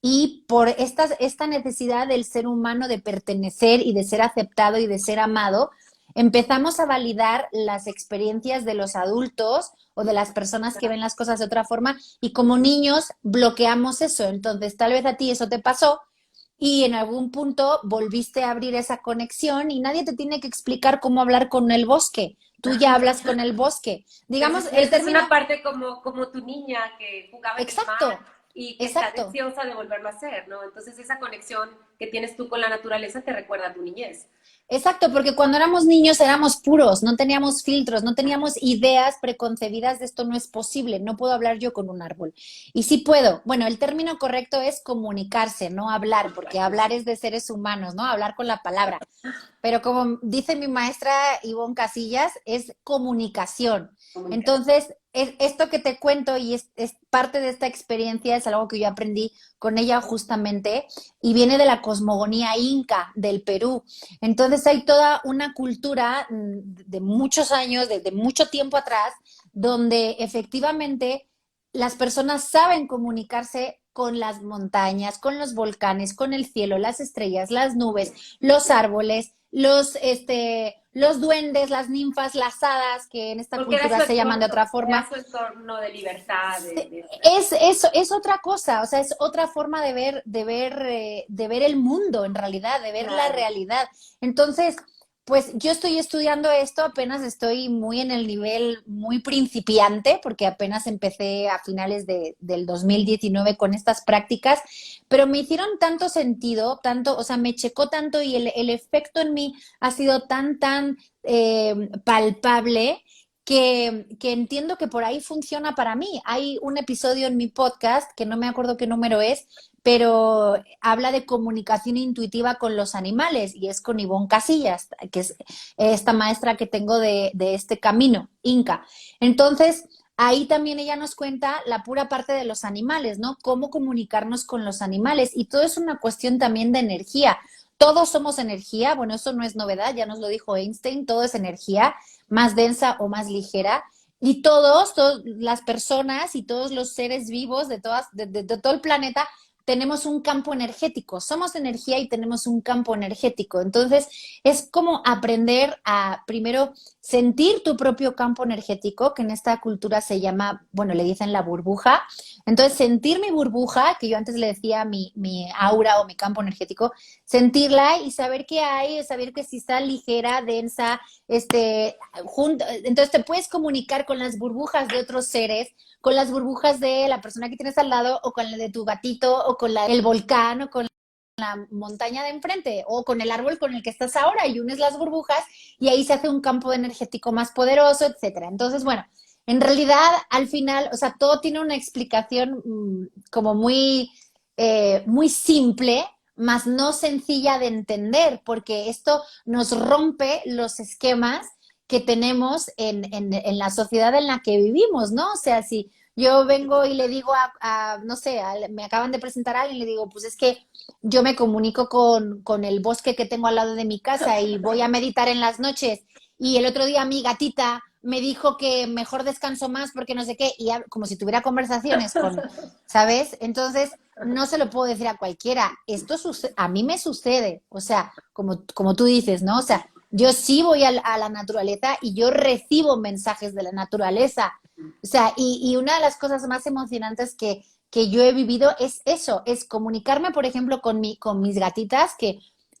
y por esta necesidad del ser humano de pertenecer y de ser aceptado y de ser amado, empezamos a validar las experiencias de los adultos o de las personas que ven las cosas de otra forma y como niños bloqueamos eso. Entonces tal vez a ti eso te pasó y en algún punto volviste a abrir esa conexión y nadie te tiene que explicar cómo hablar con el bosque. Tú ya hablas con el bosque. Digamos, el Esa es término... una parte como tu niña que jugaba en el Exacto, mar y que está exacto. deseosa de volverlo a hacer, ¿no? Entonces esa conexión que tienes tú con la naturaleza te recuerda a tu niñez. Exacto, porque cuando éramos niños éramos puros, no teníamos filtros, no teníamos ideas preconcebidas de esto no es posible, no puedo hablar yo con un árbol. Y sí puedo. Bueno, el término correcto es comunicarse, no hablar, porque hablar es de seres humanos, ¿no? Hablar con la palabra. Pero como dice mi maestra Ivonne Casillas, es comunicación. Comunicación. Entonces, esto que te cuento y es parte de esta experiencia, es algo que yo aprendí con ella justamente, y viene de la cosmogonía inca del Perú. Entonces hay toda una cultura de muchos años, de mucho tiempo atrás, donde efectivamente las personas saben comunicarse con las montañas, con los volcanes, con el cielo, las estrellas, las nubes, los árboles, los duendes, las ninfas, las hadas, que en esta Porque cultura se llaman de otra era forma. su entorno de libertad, Es otra cosa, o sea, es otra forma de ver el mundo en realidad, de ver la claro. realidad. Entonces, pues yo estoy estudiando esto, apenas estoy muy en el nivel muy principiante, porque apenas empecé a finales del 2019 con estas prácticas, pero me hicieron tanto sentido, tanto, o sea, me checó tanto y el efecto en mí ha sido tan palpable que entiendo que por ahí funciona para mí. Hay un episodio en mi podcast, que no me acuerdo qué número es, pero habla de comunicación intuitiva con los animales y es con Ivonne Casillas, que es esta maestra que tengo de este camino, Inca. Entonces, ahí también ella nos cuenta la pura parte de los animales, ¿no? Cómo comunicarnos con los animales y todo es una cuestión también de energía. Todos somos energía, bueno, eso no es novedad, ya nos lo dijo Einstein, todo es energía más densa o más ligera. Y todas las personas y todos los seres vivos de todo el planeta tenemos un campo energético, somos energía y tenemos un campo energético. Entonces, es como aprender a primero sentir tu propio campo energético, que en esta cultura se llama, bueno, le dicen la burbuja. Entonces, sentir mi burbuja, que yo antes le decía mi aura o mi campo energético, sentirla y saber qué hay, saber que si está ligera, densa, entonces te puedes comunicar con las burbujas de otros seres, con las burbujas de la persona que tienes al lado, o con la de tu gatito, o con la del volcán, o con la montaña de enfrente, o con el árbol con el que estás ahora, y unes las burbujas, y ahí se hace un campo energético más poderoso, etcétera. Entonces, bueno, en realidad, al final, o sea, todo tiene una explicación como muy simple, más no sencilla de entender, porque esto nos rompe los esquemas que tenemos en la sociedad en la que vivimos, ¿no? O sea, si yo vengo y le digo no sé, me acaban de presentar a alguien y le digo, pues es que yo me comunico con el bosque que tengo al lado de mi casa y voy a meditar en las noches y el otro día mi gatita me dijo que mejor descanso más porque no sé qué, y como si tuviera conversaciones ¿sabes? Entonces, no se lo puedo decir a cualquiera. A mí me sucede, o sea, como tú dices, ¿no? O sea, yo sí voy a la naturaleza y yo recibo mensajes de la naturaleza. O sea, y una de las cosas más emocionantes que yo he vivido es eso, es comunicarme, por ejemplo, con mis gatitas, que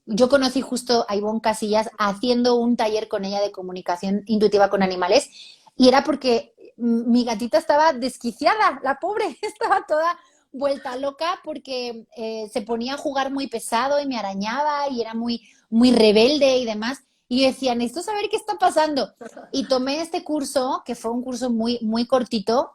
yo conocí justo a Ivonne Casillas haciendo un taller con ella de comunicación intuitiva con animales, y era porque mi gatita estaba desquiciada, la pobre, estaba toda vuelta loca porque se ponía a jugar muy pesado y me arañaba y era muy rebelde y demás. Y yo decía, necesito saber qué está pasando. Y tomé este curso, que fue un curso muy cortito,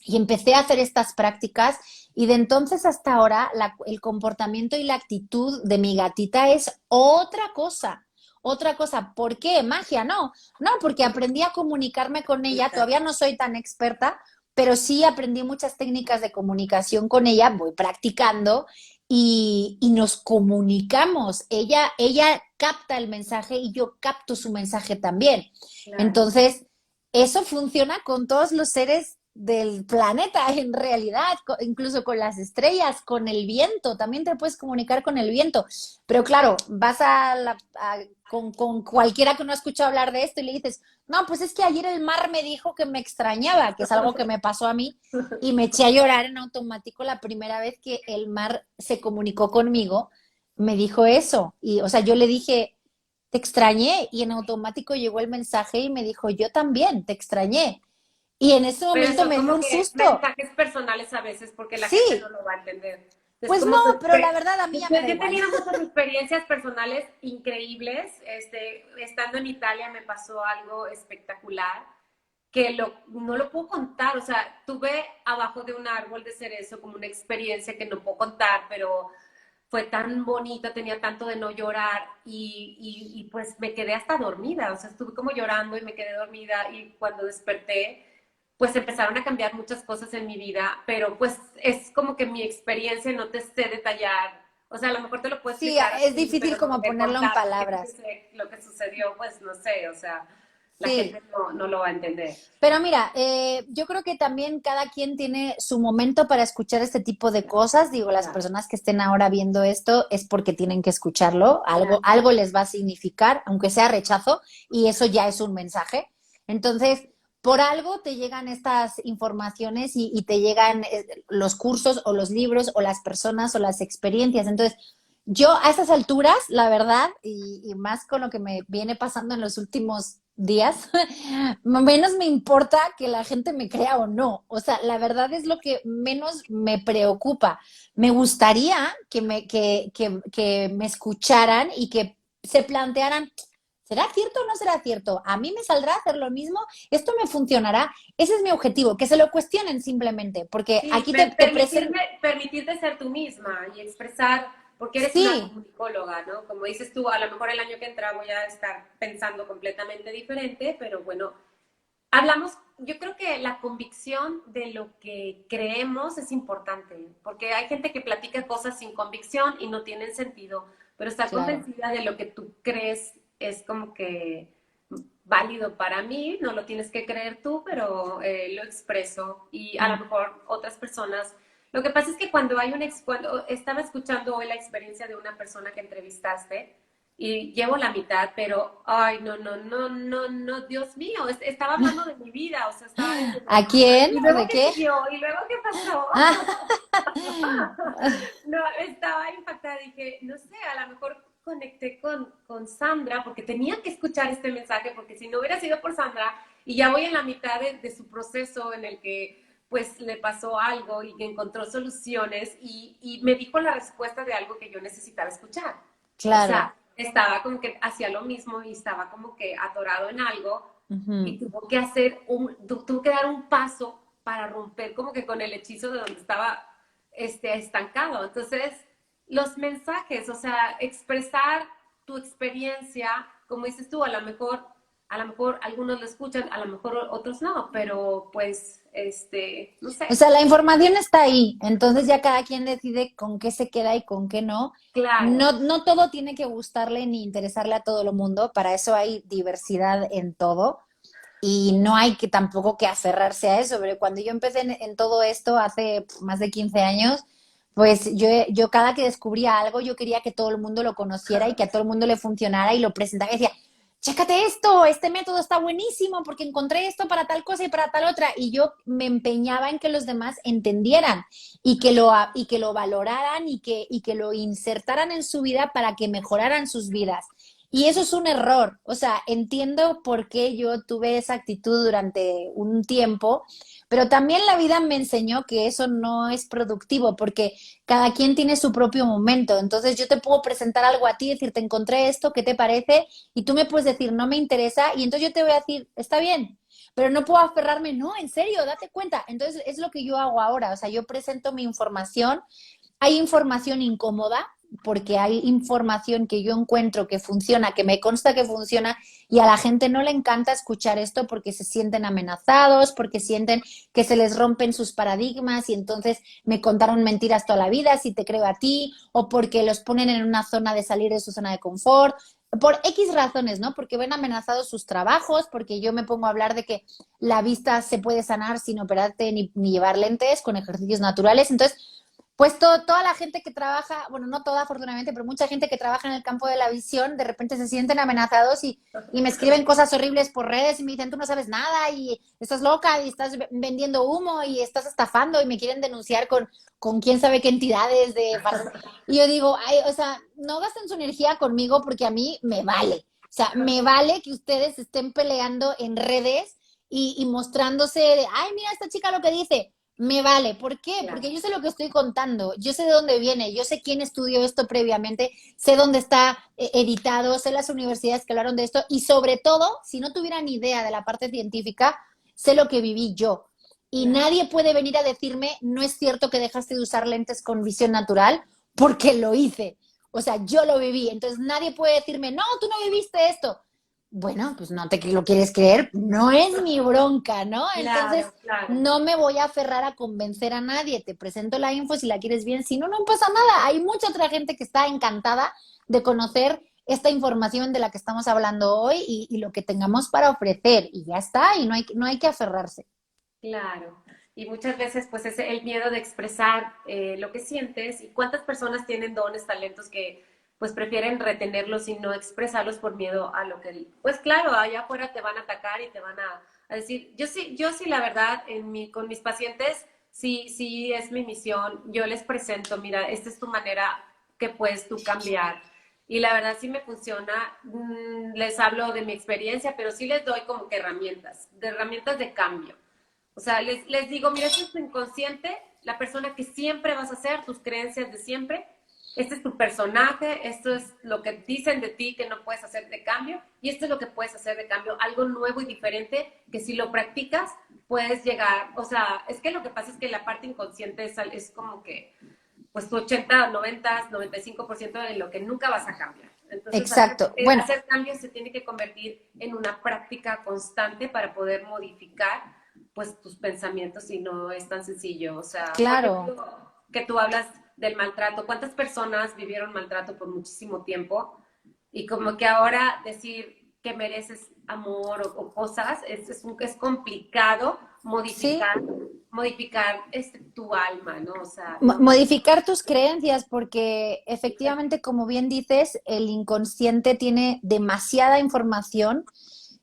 y empecé a hacer estas prácticas y de entonces hasta ahora el comportamiento y la actitud de mi gatita es otra cosa. Otra cosa, ¿por qué? Magia, no, no, porque aprendí a comunicarme con ella, todavía no soy tan experta, pero sí aprendí muchas técnicas de comunicación con ella, voy practicando y nos comunicamos. Ella capta el mensaje y yo capto su mensaje también. Claro. Entonces, eso funciona con todos los seres del planeta en realidad, incluso con las estrellas, con el viento, también te puedes comunicar con el viento. Pero claro, vas con cualquiera que no ha escuchado hablar de esto y le dices, no, pues es que ayer el mar me dijo que me extrañaba, que es algo que me pasó a mí, y me eché a llorar en automático la primera vez que el mar se comunicó conmigo, me dijo eso. Y, o sea, yo le dije, te extrañé, y en automático llegó el mensaje y me dijo, yo también, te extrañé. Y en ese Pero momento son me dio como un que susto. mensajes personales a veces porque la gente Sí, no lo va a entender. Es pues no, como tu pero la verdad a mí ya Yo me da he igual. tenido muchas experiencias personales increíbles. Estando en Italia me pasó algo espectacular que no lo puedo contar. O sea, tuve abajo de un árbol de cerezo como una experiencia que no puedo contar, pero fue tan bonita, tenía tanto de no llorar y pues me quedé hasta dormida. O sea, estuve como llorando y me quedé dormida y cuando desperté pues empezaron a cambiar muchas cosas en mi vida, pero pues es como que mi experiencia no te sé detallar. O sea, a lo mejor te lo puedo Sí, explicar es así, difícil pero no como sé ponerlo en contar palabras. lo que sucedió, pues no sé, o sea, la Sí, gente no lo va a entender. pero mira, yo creo que también cada quien tiene su momento para escuchar este tipo de cosas. Digo, las Claro, personas que estén ahora viendo esto es porque tienen que escucharlo. Algo, claro. algo les va a significar, aunque sea rechazo, y eso ya es un mensaje. Entonces, por algo te llegan estas informaciones y te llegan los cursos o los libros o las personas o las experiencias. Entonces, yo a estas alturas, la verdad, y más con lo que me viene pasando en los últimos días, menos me importa que la gente me crea o no. O sea, la verdad es lo que menos me preocupa. Me gustaría que me escucharan y que se plantearan, ¿será cierto o no será cierto? ¿A mí me saldrá hacer lo mismo? ¿Esto me funcionará? Ese es mi objetivo, que se lo cuestionen simplemente, porque Sí, aquí te presento... permitirte ser tú misma y expresar, porque eres una Sí, comunicóloga, ¿no? Como dices tú, a lo mejor el año que entra voy a estar pensando completamente diferente, pero bueno, hablamos, yo creo que la convicción de lo que creemos es importante, porque hay gente que platica cosas sin convicción y no tienen sentido, pero estar claro. convencida de lo que tú crees es como que válido para mí, no lo tienes que creer tú, pero lo expreso y a lo Mm. mejor otras personas. Lo que pasa es que cuando estaba escuchando hoy la experiencia de una persona que entrevistaste, y llevo la mitad, pero, ay, no, Dios mío, estaba hablando de mi vida, o sea, estaba ¿A diciendo, quién y o luego de qué qué? siguió, y luego qué pasó. Ah, No, estaba impactada, dije, no sé, a lo mejor conecté con Sandra, porque tenía que escuchar este mensaje, porque si no hubiera sido por Sandra, y ya voy en la mitad de su proceso en el que pues le pasó algo y que encontró soluciones y me dijo la respuesta de algo que yo necesitaba escuchar. O claro. sea, estaba como que hacía lo mismo y estaba como que atorado en algo y Ujú. tuvo que dar un paso para romper como que con el hechizo de donde estaba estancado. Entonces, los mensajes, o sea, expresar tu experiencia, como dices tú, a lo mejor algunos lo escuchan, a lo mejor otros no, pero pues, no O sé, sea, la información está ahí, entonces ya cada quien decide con qué se queda y con qué no. claro, No, no todo tiene que gustarle ni interesarle a todo el mundo, para eso hay diversidad en todo y no hay que tampoco que aferrarse a eso, pero cuando yo empecé en todo esto hace más de 15 años, pues yo cada que descubría algo, yo quería que todo el mundo lo conociera y que a todo el mundo le funcionara y lo presentaba y decía, chécate esto, este método está buenísimo porque encontré esto para tal cosa y para tal otra. Y yo me empeñaba en que los demás entendieran y que lo valoraran y que lo insertaran en su vida para que mejoraran sus vidas. Y eso es un error. O sea, entiendo por qué yo tuve esa actitud durante un tiempo, pero también la vida me enseñó que eso no es productivo porque cada quien tiene su propio momento. Entonces yo te puedo presentar algo a ti, decir, te encontré esto, ¿qué te parece? Y tú me puedes decir, no me interesa, y entonces yo te voy a decir, está bien. Pero no puedo aferrarme, no, en serio, date cuenta. Entonces es lo que yo hago ahora. O sea, yo presento mi información, hay información incómoda porque hay información que yo encuentro que funciona, que me consta que funciona y a la gente no le encanta escuchar esto porque se sienten amenazados, porque sienten que se les rompen sus paradigmas y entonces me contaron mentiras toda la vida si te creo a ti o porque los ponen en una zona de salir de su zona de confort. Por X razones, ¿no? Porque ven amenazados sus trabajos, porque yo me pongo a hablar de que la vista se puede sanar sin operarte ni llevar lentes, con ejercicios naturales. Entonces, pues toda la gente que trabaja, bueno, no toda afortunadamente, pero mucha gente que trabaja en el campo de la visión, de repente se sienten amenazados y me escriben cosas horribles por redes y me dicen, tú no sabes nada y estás loca y estás vendiendo humo y estás estafando y me quieren denunciar con quién sabe qué entidades de... Y yo digo, ay, o sea, no gasten su energía conmigo porque a mí me vale. O sea, me vale que ustedes estén peleando en redes y mostrándose de, ay, mira esta chica lo que dice. Me vale. ¿Por qué? Porque Claro. yo sé lo que estoy contando, yo sé de dónde viene, yo sé quién estudió esto previamente, sé dónde está editado, sé las universidades que hablaron de esto y sobre todo, si no tuviera ni idea de la parte científica, sé lo que viví yo. Y Claro. nadie puede venir a decirme, no es cierto que dejaste de usar lentes con visión natural, porque lo hice. O sea, yo lo viví. Entonces nadie puede decirme, no, tú no viviste esto. Bueno, pues no te lo quieres creer, no es mi bronca, ¿no? Entonces Claro, claro. no me voy a aferrar a convencer a nadie. Te presento la info si la quieres bien. Si no, no pasa nada. Hay mucha otra gente que está encantada de conocer esta información de la que estamos hablando hoy y lo que tengamos para ofrecer. Y ya está, y no hay que aferrarse. Claro, y muchas veces pues es el miedo de expresar lo que sientes y cuántas personas tienen dones, talentos que pues prefieren retenerlos y no expresarlos por miedo a lo que, pues claro, allá afuera te van a atacar y te van a decir, yo sí la verdad con mis pacientes sí, sí es mi misión, yo les presento, mira, esta es tu manera que puedes tú cambiar. Y la verdad sí me funciona, les hablo de mi experiencia, pero sí les doy como que herramientas, de herramientas de cambio. O sea, les digo, mira, este es tu inconsciente, la persona que siempre vas a ser, tus creencias de siempre. Este es tu personaje, esto es lo que dicen de ti que no puedes hacer de cambio y esto es lo que puedes hacer de cambio, algo nuevo y diferente que si lo practicas puedes llegar, o sea, es que lo que pasa es que la parte inconsciente es como que, pues tu 80, 90, 95% de lo que nunca vas a cambiar. Entonces, Exacto. Bueno, hacer cambios se tiene que convertir en una práctica constante para poder modificar pues tus pensamientos y no es tan sencillo. O sea, por claro. ejemplo, que tú hablas del maltrato, ¿cuántas personas vivieron maltrato por muchísimo tiempo? Y como que ahora decir que mereces amor o cosas es complicado Sí, modificar tu alma, ¿no? O sea, modificar tus creencias, porque efectivamente, como bien dices, el inconsciente tiene demasiada información.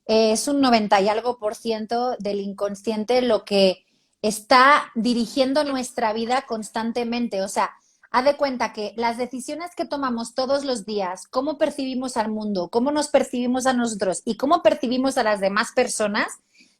Es un 90 y algo por ciento del inconsciente lo que está dirigiendo nuestra vida constantemente. O sea, haz de cuenta que las decisiones que tomamos todos los días, cómo percibimos al mundo, cómo nos percibimos a nosotros y cómo percibimos a las demás personas,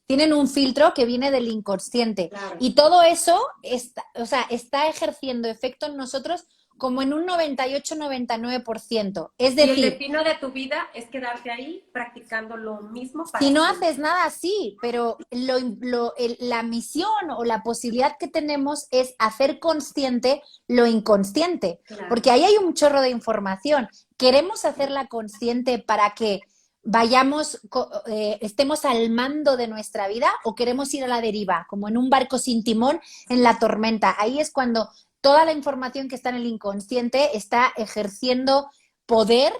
tienen un filtro que viene del inconsciente. claro. Y todo eso está, o sea, está ejerciendo efecto en nosotros como en un 98-99%. Es Y el decir, destino de tu vida es quedarte ahí practicando lo mismo si para no siempre. haces nada, sí, pero la misión o la posibilidad que tenemos es hacer consciente lo inconsciente, Claro. porque ahí hay un chorro de información. Queremos hacerla consciente para que estemos al mando de nuestra vida o queremos ir a la deriva, como en un barco sin timón en la tormenta. Ahí es cuando toda la información que está en el inconsciente está ejerciendo poder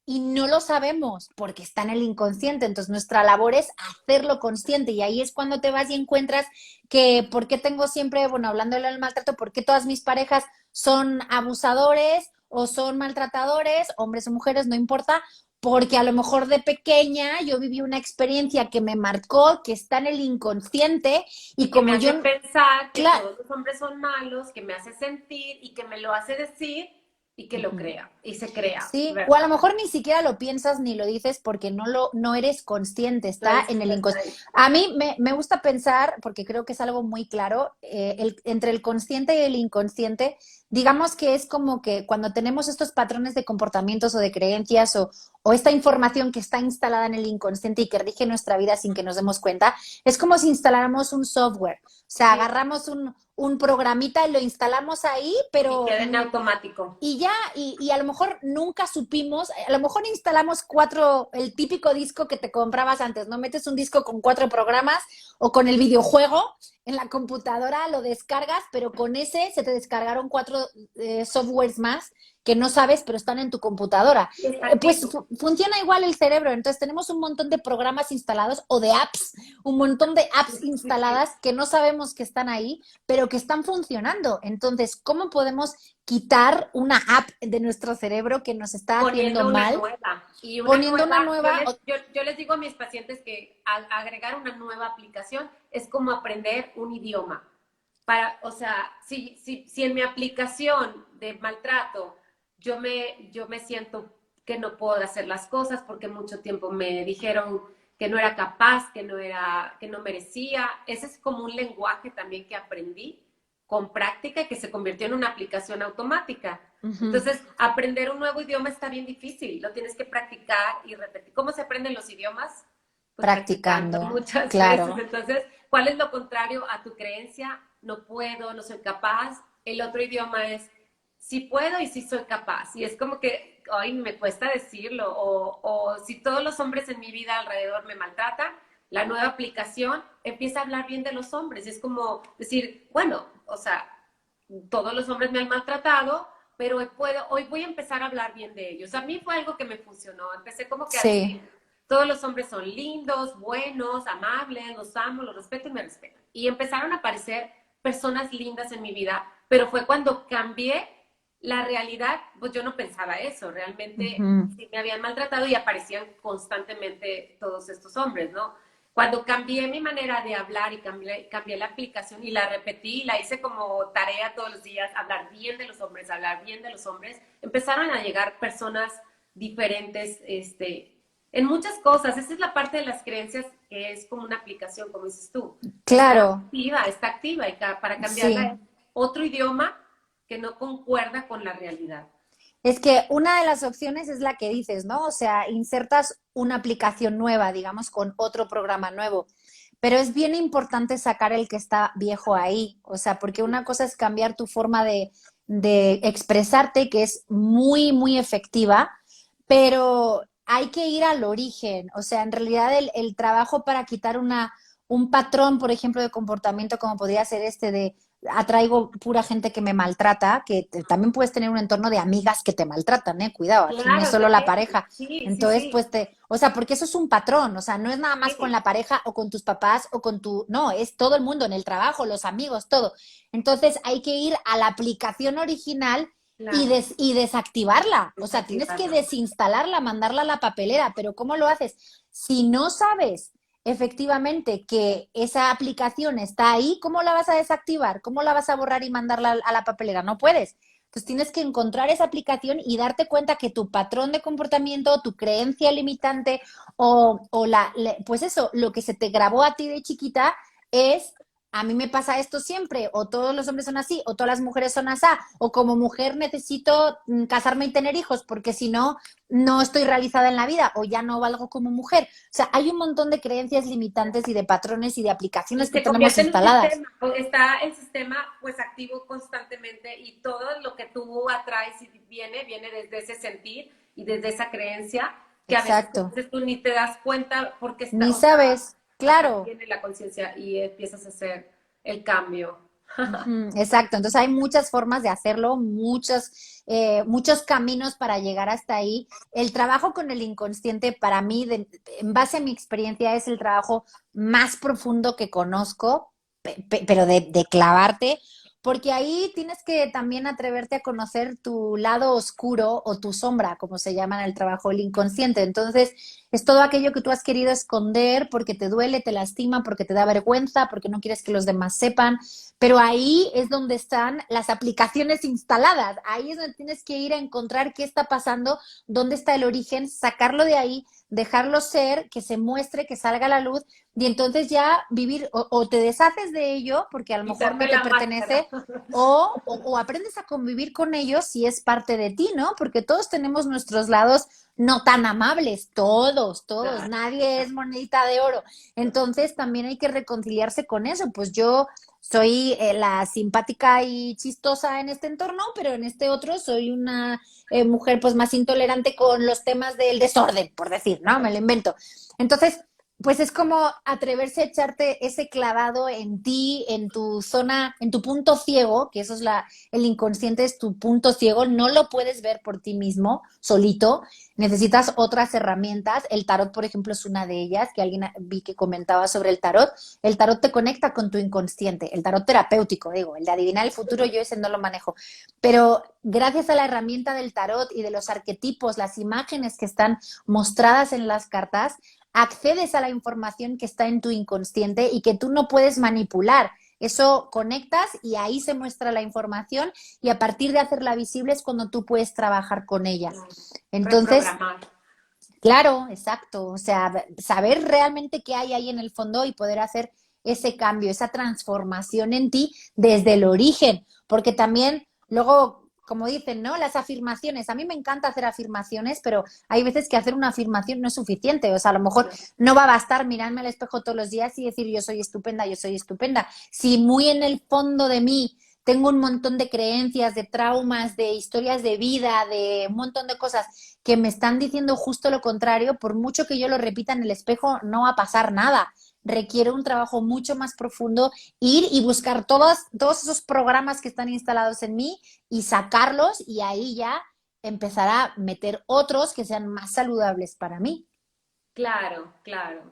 y no lo sabemos porque está en el inconsciente. Entonces, nuestra labor es hacerlo consciente. Y ahí es cuando te vas y encuentras que, ¿por qué tengo siempre, bueno, hablando del maltrato, por qué todas mis parejas son abusadores o son maltratadores, hombres o mujeres, no importa? Porque a lo mejor de pequeña yo viví una experiencia que me marcó, que está en el inconsciente y Y que me como yo, hace pensar que claro, todos los hombres son malos, que me hace sentir y que me lo hace decir. y que lo crea, y se crea, Sí, o a lo ¿verdad? mejor ni siquiera lo piensas ni lo dices porque no eres consciente, No está es, en el no está inconsciente. ahí. A mí me gusta pensar, porque creo que es algo muy claro, entre el consciente y el inconsciente, digamos que es como que cuando tenemos estos patrones de comportamientos o de creencias o esta información que está instalada en el inconsciente y que rige nuestra vida sin que nos demos cuenta, es como si instaláramos un software. O sea, Sí, agarramos un programita y lo instalamos ahí, y pero queda en automático. y ya, y a lo mejor nunca supimos, a lo mejor instalamos el típico disco que te comprabas antes, ¿no? Metes un disco con 4 programas o con el videojuego en la computadora, lo descargas, pero con ese se te descargaron 4 softwares más que no sabes, pero están en tu computadora. Está Pues activo. funciona igual el cerebro, entonces tenemos un montón de programas instalados o de apps, un montón de apps Sí, sí. instaladas que no sabemos que están ahí, pero que están funcionando. Entonces, ¿cómo podemos quitar una app de nuestro cerebro que nos está haciendo Poniendo una mal, nueva. Y una poniendo una nueva, nueva? yo les digo a mis pacientes que al agregar una nueva aplicación es como aprender un idioma. O sea, si en mi aplicación de maltrato yo me siento que no puedo hacer las cosas porque mucho tiempo me dijeron que no era capaz, que no merecía. Ese es como un lenguaje también que aprendí con práctica y que se convirtió en una aplicación automática. Ujú. Entonces, aprender un nuevo idioma está bien difícil, lo tienes que practicar y repetir. ¿Cómo se aprenden los idiomas? Pues practicando Practicando, muchas veces. claro. Entonces, ¿cuál es lo contrario a tu creencia? No puedo, no soy capaz. El otro idioma es sí puedo y sí soy capaz. Y es como que, ay, me cuesta decirlo. O si todos los hombres en mi vida alrededor me maltratan, la nueva aplicación empieza a hablar bien de los hombres. Y es como decir, bueno, o sea, todos los hombres me han maltratado, pero hoy voy a empezar a hablar bien de ellos. A mí fue algo que me funcionó. Empecé como que a Sí, decir, todos los hombres son lindos, buenos, amables, los amo, los respeto y me respetan. Y empezaron a aparecer personas lindas en mi vida, pero fue cuando cambié la realidad, pues yo no pensaba eso, realmente ujú, sí me habían maltratado y aparecían constantemente todos estos hombres, ¿no? Cuando cambié mi manera de hablar y cambié la aplicación y la repetí, la hice como tarea todos los días, hablar bien de los hombres, empezaron a llegar personas diferentes, en muchas cosas. Esa es la parte de las creencias que es como una aplicación, como dices tú. claro, Está activa y para cambiarla es sí. otro idioma que no concuerda con la realidad. Es que una de las opciones es la que dices, ¿no? O sea, insertas una aplicación nueva, digamos, con otro programa nuevo. Pero es bien importante sacar el que está viejo ahí. O sea, porque una cosa es cambiar tu forma de expresarte, que es muy, muy efectiva, pero hay que ir al origen. O sea, en realidad el trabajo para quitar un patrón, por ejemplo, de comportamiento, como podría ser este de atraigo pura gente que me maltrata, que también puedes tener un entorno de amigas que te maltratan, cuidado, aquí no es Claro, solo la también. pareja. Sí, sí, Entonces, sí. pues o sea, porque eso es un patrón, o sea, no es nada más con Sí, la pareja o con tus papás o no, es todo el mundo, en el trabajo, los amigos, todo. Entonces, hay que ir a la aplicación original claro. y desactivarla, o sea, tienes que Desactivarlo. desinstalarla, mandarla a la papelera, pero ¿cómo lo haces? Si no sabes efectivamente que esa aplicación está ahí, ¿cómo la vas a desactivar? ¿Cómo la vas a borrar y mandarla a la papelera? No puedes. Entonces tienes que encontrar esa aplicación y darte cuenta que tu patrón de comportamiento, tu creencia limitante pues eso, lo que se te grabó a ti de chiquita es a mí me pasa esto siempre, o todos los hombres son así, o todas las mujeres son así, o como mujer necesito casarme y tener hijos, porque si no, no estoy realizada en la vida, o ya no valgo como mujer. O sea, hay un montón de creencias limitantes y de patrones y de Y aplicaciones que se tenemos convierte en un instaladas. sistema, está el sistema pues activo constantemente y todo lo que tú atraes y viene desde ese sentir y desde esa creencia que a veces Exacto. tú ni te das cuenta porque Ni está, o sea, sabes, hasta que claro. viene la conciencia y empiezas a hacer el cambio. Ujú, exacto, entonces hay muchas formas de hacerlo, muchos caminos para llegar hasta ahí. El trabajo con el inconsciente para mí, en base a mi experiencia, es el trabajo más profundo que conozco, pero de clavarte, porque ahí tienes que también atreverte a conocer tu lado oscuro o tu sombra, como se llama en el trabajo, el inconsciente. Entonces, es todo aquello que tú has querido esconder porque te duele, te lastima, porque te da vergüenza, porque no quieres que los demás sepan. Pero ahí es donde están las aplicaciones instaladas. Ahí es donde tienes que ir a encontrar qué está pasando, dónde está el origen, sacarlo de ahí, dejarlo ser, que se muestre, que salga a la luz y entonces ya vivir o te deshaces de ello porque a lo mejor no Quitarte te la máscara. pertenece o aprendes a convivir con ellos si es parte de ti, ¿no? Porque todos tenemos nuestros lados no tan amables, todos, todos, Claro. nadie es monedita de oro. Entonces también hay que reconciliarse con eso. Pues yo soy la simpática y chistosa en este entorno, pero en este otro soy una mujer pues más intolerante con los temas del desorden, por decir, ¿no? Me lo invento. Entonces, pues es como atreverse a echarte ese clavado en ti, en tu zona, en tu punto ciego, que eso es el inconsciente es tu punto ciego, no lo puedes ver por ti mismo, solito, necesitas otras herramientas. El tarot, por ejemplo, es una de ellas, que alguien vi que comentaba sobre el tarot. El tarot te conecta con tu inconsciente, el tarot terapéutico, digo, el de adivinar el futuro, yo ese no lo manejo, pero gracias a la herramienta del tarot y de los arquetipos, las imágenes que están mostradas en las cartas, accedes a la información que está en tu inconsciente y que tú no puedes manipular. Eso conectas y ahí se muestra la información y a partir de hacerla visible es cuando tú puedes trabajar con ella. Entonces, Reprogramar. claro, exacto. O sea, saber realmente qué hay ahí en el fondo y poder hacer ese cambio, esa transformación en ti desde el origen. Porque también luego, como dicen, ¿no? Las afirmaciones. A mí me encanta hacer afirmaciones, pero hay veces que hacer una afirmación no es suficiente. O sea, a lo mejor no va a bastar mirarme al espejo todos los días y decir yo soy estupenda, yo soy estupenda. Si muy en el fondo de mí tengo un montón de creencias, de traumas, de historias de vida, de un montón de cosas que me están diciendo justo lo contrario, por mucho que yo lo repita en el espejo, no va a pasar nada. Requiere un trabajo mucho más profundo, ir y buscar todos esos programas que están instalados en mí y sacarlos y ahí ya empezar a meter otros que sean más saludables para mí. Claro, claro.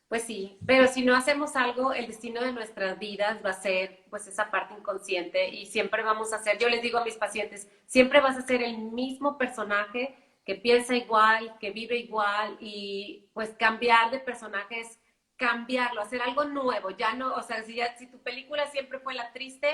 Pues sí, pero si no hacemos algo, el destino de nuestras vidas va a ser pues esa parte inconsciente y siempre vamos a ser, yo les digo a mis pacientes, siempre vas a ser el mismo personaje que piensa igual, que vive igual y pues cambiar de personaje es cambiarlo, hacer algo nuevo, ya no, o sea, si tu película siempre fue la triste,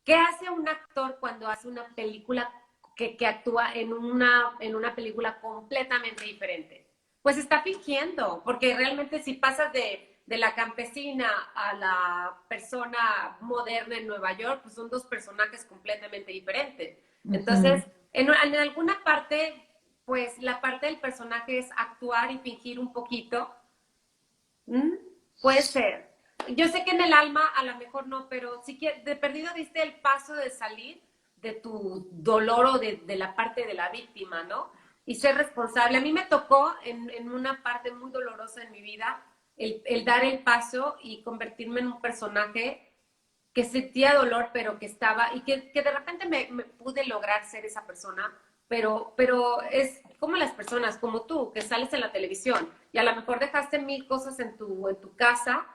¿qué hace un actor cuando hace una película que actúa en una película completamente diferente? Pues está fingiendo, porque realmente si pasas de la campesina a la persona moderna en Nueva York, pues son dos personajes completamente diferentes. Ujú. Entonces, en alguna parte, pues la parte del personaje es actuar y fingir un poquito. ¿Mm? Puede ser. Yo sé que en el alma a lo mejor no, pero sí que de perdido diste el paso de salir de tu dolor o de la parte de la víctima, ¿no? Y ser responsable. A mí me tocó en una parte muy dolorosa en mi vida el dar el paso y convertirme en un personaje que sentía dolor, pero que estaba, y que de repente me pude lograr ser esa persona, pero es como las personas, como tú, que sales en la televisión y a lo mejor dejaste mil cosas en tu casa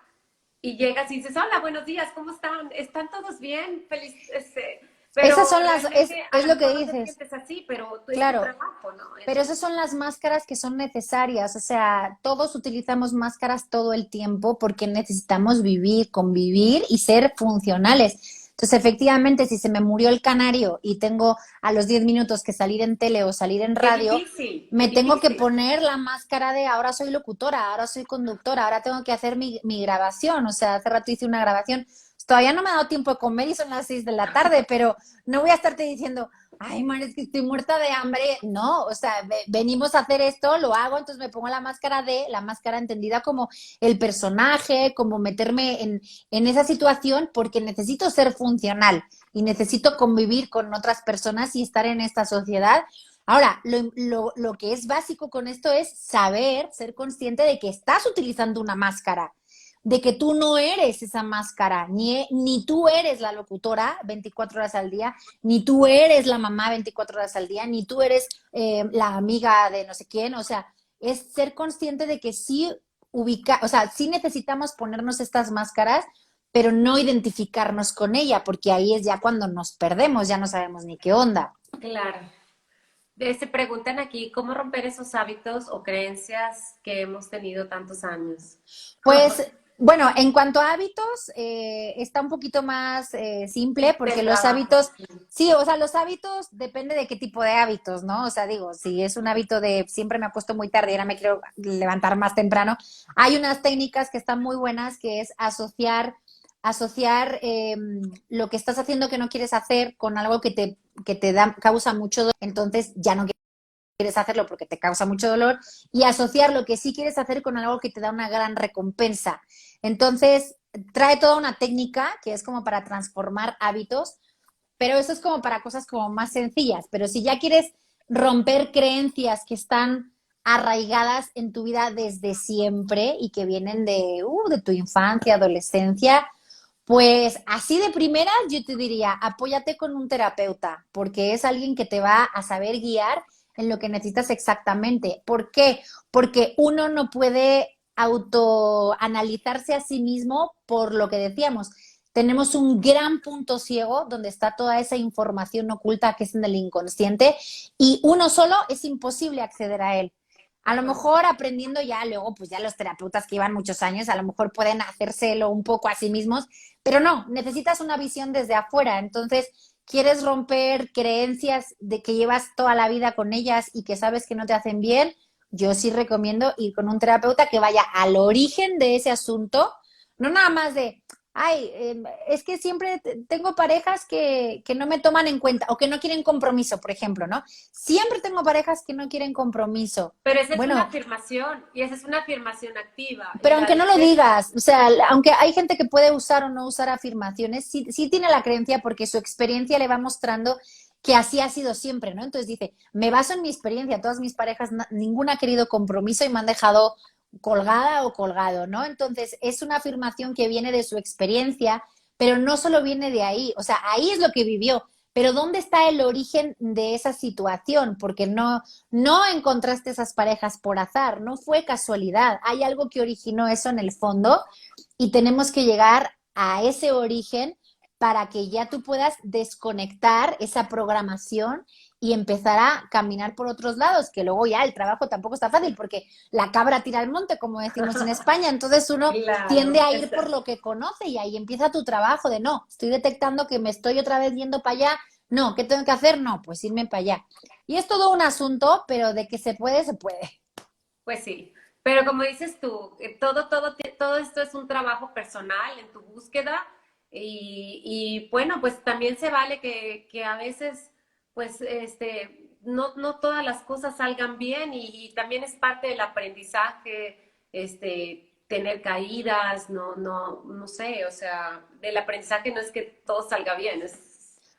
y llegas y dices, hola, buenos días, ¿cómo están? ¿Están todos bien? Feliz, Esas pero son realmente a es lo lo que mejor no te dices, sientes así, pero es tu claro. trabajo, ¿no? Pero Entonces, esas son las máscaras que son necesarias, o sea, todos utilizamos máscaras todo el tiempo porque necesitamos vivir, convivir y ser funcionales. Entonces, efectivamente, si se me murió el canario y tengo a los 10 minutos que salir en tele o salir en radio, qué me tengo que difícil. poner la máscara de ahora soy locutora, ahora soy conductora, ahora tengo que hacer mi grabación. O sea, hace rato hice una grabación. Todavía no me ha dado tiempo de comer y son las 6 de la tarde, pero no voy a estarte diciendo, ay, man, es que estoy muerta de hambre. No, o sea, venimos a hacer esto, lo hago, entonces me pongo la máscara entendida como el personaje, como meterme en esa situación porque necesito ser funcional y necesito convivir con otras personas y estar en esta sociedad. Ahora, lo que es básico con esto es saber, ser consciente de que estás utilizando una máscara, de que tú no eres esa máscara, ni tú eres la locutora 24 horas al día, ni tú eres la mamá 24 horas al día, ni tú eres la amiga de no sé quién. O sea, es ser consciente de que sí o sea, sí necesitamos ponernos estas máscaras, pero no identificarnos con ella, porque ahí es ya cuando nos perdemos, ya no sabemos ni qué onda. Claro. Se preguntan aquí, ¿cómo romper esos hábitos o creencias que hemos tenido tantos años? Pues bueno, en cuanto a hábitos, está un poquito más simple porque Del los trabajo. hábitos, sí, o sea, los hábitos depende de qué tipo de hábitos, ¿no? O sea, digo, si es un hábito de siempre me acuesto muy tarde y ahora me quiero levantar más temprano, hay unas técnicas que están muy buenas que es asociar lo que estás haciendo que no quieres hacer con algo que te da, causa mucho dolor, entonces ya no quieres hacerlo porque te causa mucho dolor y asociar lo que sí quieres hacer con algo que te da una gran recompensa. Entonces, trae toda una técnica que es como para transformar hábitos, pero eso es como para cosas como más sencillas. Pero si ya quieres romper creencias que están arraigadas en tu vida desde siempre y que vienen de tu infancia, adolescencia, pues así de primeras yo te diría, apóyate con un terapeuta, porque es alguien que te va a saber guiar en lo que necesitas exactamente. ¿Por qué? Porque uno no puede autoanalizarse a sí mismo por lo que decíamos. Tenemos un gran punto ciego donde está toda esa información oculta que es en el inconsciente y uno solo es imposible acceder a él. A lo mejor aprendiendo ya luego, pues ya los terapeutas que llevan muchos años, a lo mejor pueden hacérselo un poco a sí mismos, pero no, necesitas una visión desde afuera. Entonces, quieres romper creencias de que llevas toda la vida con ellas y que sabes que no te hacen bien, yo sí recomiendo ir con un terapeuta que vaya al origen de ese asunto, no nada más de, ay, es que siempre tengo parejas que no me toman en cuenta o que no quieren compromiso, por ejemplo, ¿no? Siempre tengo parejas que no quieren compromiso. Pero esa es una Bueno, afirmación y esa es una afirmación activa. Y pero la aunque no lo dices, digas, o sea, aunque hay gente que puede usar o no usar afirmaciones, sí, sí tiene la creencia porque su experiencia le va mostrando que así ha sido siempre, ¿no? Entonces dice, me baso en mi experiencia, todas mis parejas, ninguna ha querido compromiso y me han dejado colgada o colgado, ¿no? Entonces es una afirmación que viene de su experiencia, pero no solo viene de ahí, o sea, ahí es lo que vivió, pero ¿dónde está el origen de esa situación? Porque no encontraste esas parejas por azar, no fue casualidad, hay algo que originó eso en el fondo y tenemos que llegar a ese origen para que ya tú puedas desconectar esa programación y empezar a caminar por otros lados, que luego ya el trabajo tampoco está fácil porque la cabra tira al monte, como decimos en España, entonces uno tiende claro, a ir por lo que conoce y ahí empieza tu trabajo de no, estoy detectando que me estoy otra vez yendo para allá, no, ¿qué tengo que hacer? No, pues irme para allá. Y es todo un asunto, pero de que se puede, se puede. pues sí. Pero como dices tú, todo esto es un trabajo personal en tu búsqueda y bueno, pues también se vale que a veces, pues, no todas las cosas salgan bien y también es parte del aprendizaje, tener caídas, no sé, o sea, del aprendizaje no es que todo salga bien,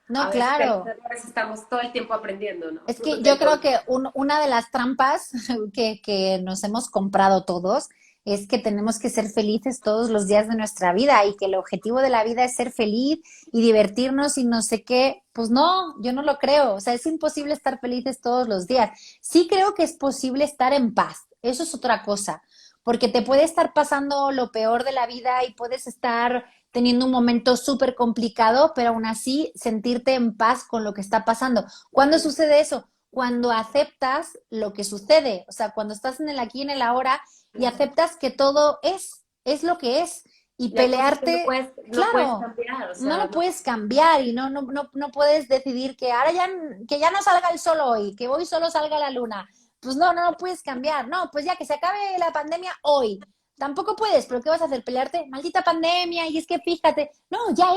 No, a veces de los claro. errores estamos todo el tiempo aprendiendo, ¿no? Es que yo Del creo dolor. que una de las trampas que nos hemos comprado todos es que tenemos que ser felices todos los días de nuestra vida y que el objetivo de la vida es ser feliz y divertirnos y no sé qué. Pues no, yo no lo creo. O sea, es imposible estar felices todos los días. Sí creo que es posible estar en paz. Eso es otra cosa. Porque te puede estar pasando lo peor de la vida y puedes estar teniendo un momento súper complicado, pero aún así sentirte en paz con lo que está pasando. ¿Cuándo sucede eso? Cuando aceptas lo que sucede, o sea, cuando estás en el aquí y en el ahora y aceptas que todo es lo que es. Y Y hay cosas que pelearte, no puedes claro, cambiar, o no sea, lo no. puedes cambiar y no puedes decidir que ahora ya, que ya no salga el sol hoy, que hoy solo salga la luna. Pues no lo puedes cambiar. No, pues ya que se acabe la pandemia hoy. Tampoco puedes, pero ¿qué vas a hacer? ¿Pelearte? Maldita pandemia, y es que fíjate. No, ya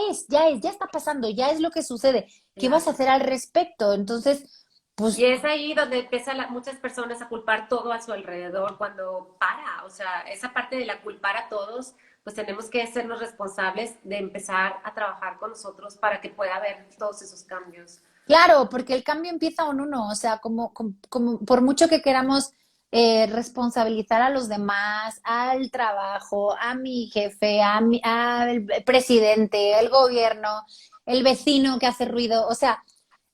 está pasando, ya es lo que sucede. ¿Qué vas a Claro. hacer al respecto? Entonces, Y pues es ahí donde empiezan muchas personas a culpar todo a su alrededor cuando para, o sea, esa parte de la culpar a todos, pues tenemos que sernos responsables de empezar a trabajar con nosotros para que pueda haber todos esos cambios. claro, porque el cambio empieza en uno, o sea, como por mucho que queramos responsabilizar a los demás, al trabajo, a mi jefe, al presidente, el gobierno, el vecino que hace ruido, o sea,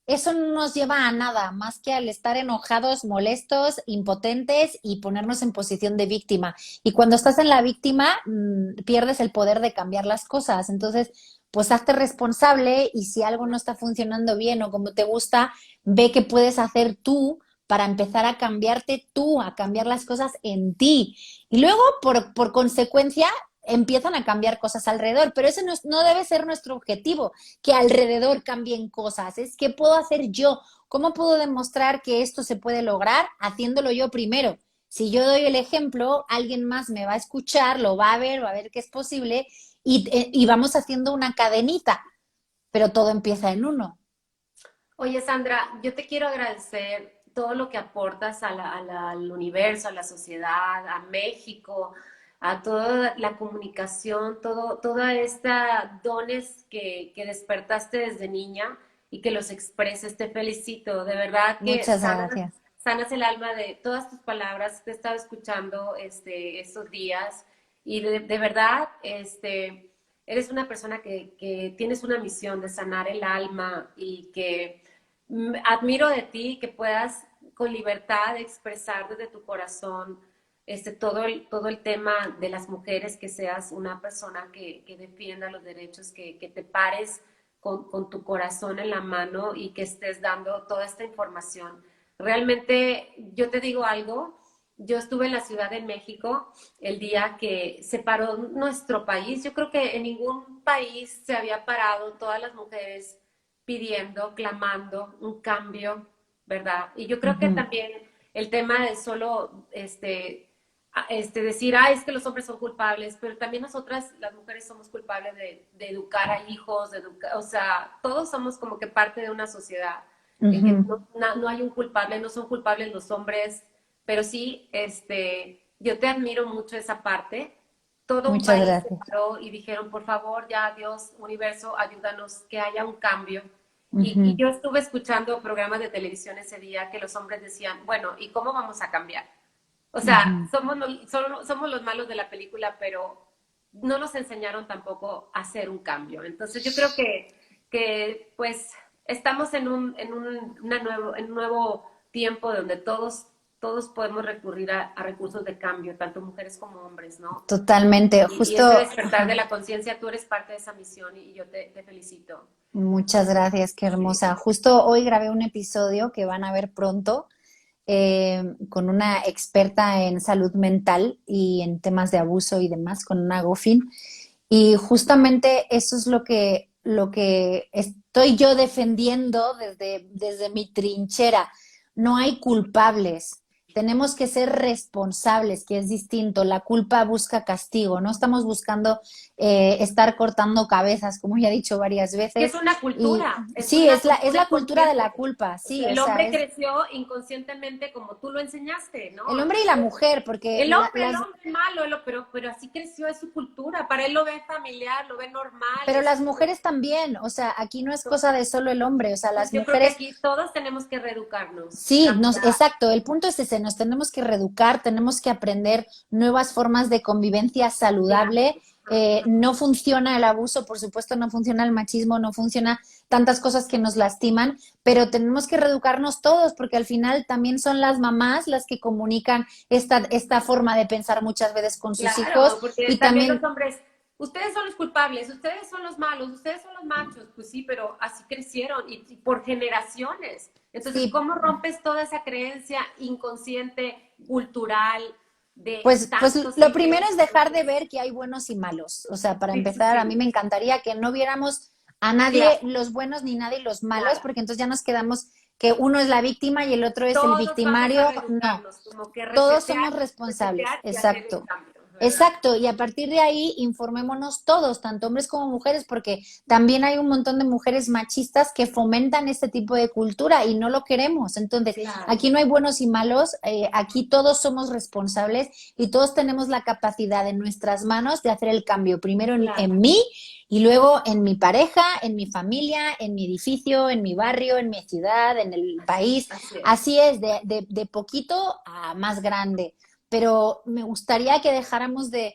eso no nos lleva a nada más que al estar enojados, molestos, impotentes y ponernos en posición de víctima. Y cuando estás en la víctima, pierdes el poder de cambiar las cosas. Entonces, pues hazte responsable y si algo no está funcionando bien o como te gusta, ve qué puedes hacer tú para empezar a cambiarte tú, a cambiar las cosas en ti. Y luego, por consecuencia, empiezan a cambiar cosas alrededor, pero ese no debe ser nuestro objetivo, que alrededor cambien cosas, es qué puedo hacer yo, cómo puedo demostrar que esto se puede lograr haciéndolo yo primero. Si yo doy el ejemplo, alguien más me va a escuchar, lo va a ver que es posible y vamos haciendo una cadenita, pero todo empieza en uno. Oye, Sandra, yo te quiero agradecer todo lo que aportas al universo, a la sociedad, a México, a toda la comunicación, toda esta dones que despertaste desde niña y que los expreses. Te felicito, de verdad que Muchas gracias. sanas el alma de todas tus palabras. Te he estado escuchando estos días y de verdad, eres una persona que tienes una misión de sanar el alma y que admiro de ti que puedas con libertad expresar desde tu corazón todo el tema de las mujeres, que seas una persona que defienda los derechos, que te pares con tu corazón en la mano y que estés dando toda esta información. Realmente, yo te digo algo, yo estuve en la Ciudad de México el día que se paró nuestro país. Yo creo que en ningún país se había parado todas las mujeres pidiendo, clamando un cambio, ¿verdad? Y yo creo que Ujú. también el tema de solo decir, es que los hombres son culpables, pero también nosotras, las mujeres, somos culpables de educar a hijos, o sea, todos somos como que parte de una sociedad, en que Ujú. no hay un culpable, no son culpables los hombres, pero sí, yo te admiro mucho esa parte. Todo un Muchas país se gracias. paró y dijeron, por favor, ya Dios, universo, ayúdanos, que haya un cambio. Y Ujú. yo estuve escuchando programas de televisión ese día que los hombres decían, bueno, ¿y cómo vamos a cambiar? O sea, Ujú. somos los malos de la película, pero no nos enseñaron tampoco a hacer un cambio. Entonces yo creo que pues estamos en un nuevo tiempo donde todos podemos recurrir a recursos de cambio, tanto mujeres como hombres, ¿no? Totalmente, Y justo, ese despertar de ajá. la conciencia, tú eres parte de esa misión y yo te felicito. Muchas gracias, qué Sí. hermosa. Justo hoy grabé un episodio que van a ver pronto con una experta en salud mental y en temas de abuso y demás, con una Gofin. Y justamente eso es lo que estoy yo defendiendo desde mi trinchera. No hay culpables. Tenemos que ser responsables, que es distinto. La culpa busca castigo. No estamos buscando estar cortando cabezas, como ya he dicho varias Que es veces. una Y cultura, es sí, una es cultura la cultura de la inconsciente. culpa. O sea, Sí, o el sea, hombre es creció inconscientemente como tú lo enseñaste, ¿no? el hombre y la Entonces, mujer, porque el las, hombre es malo, pero así creció, es su cultura. Para él lo ve familiar, lo ve normal, pero es las su... mujeres también. O sea, aquí no es cosa de solo el hombre. O sea, Pues las yo creo que mujeres. aquí todos tenemos que reeducarnos, Sí, cambiar. exacto. El punto es ese, nos tenemos que reeducar, tenemos que aprender nuevas formas de convivencia Claro. saludable. No funciona el abuso, por supuesto, no funciona el machismo, no funciona tantas cosas que nos lastiman, pero tenemos que reeducarnos todos, porque al final también son las mamás las que comunican esta forma de pensar muchas veces con sus hijos Claro, porque y también los también, hombres, ustedes son los culpables, ustedes son los malos, ustedes son los machos, pues sí, pero así crecieron y por generaciones. Entonces, sí, ¿cómo rompes toda esa creencia inconsciente, cultural, de pues tantos lo siglos? primero es dejar de ver que hay buenos y malos. O sea, para Sí, sí, empezar, a mí sí, me encantaría que no viéramos a nadie claro, los buenos ni nadie los malos, nada. porque entonces ya nos quedamos que uno es la víctima y el otro es el Todos vamos a victimario. No, reeducarnos, como que todos somos resetear responsables. y hacer el Exacto. cambio, ¿verdad? Exacto, y a partir de ahí informémonos todos, tanto hombres como mujeres, porque también hay un montón de mujeres machistas que fomentan este tipo de cultura y no lo queremos. Entonces, Claro, aquí no hay buenos y malos, aquí todos somos responsables y todos tenemos la capacidad en nuestras manos de hacer el cambio, primero claro, en mí y luego en mi pareja, en mi familia, en mi edificio, en mi barrio, en mi ciudad, en el país. así es. Así es, de poquito a más grande, pero me gustaría que dejáramos de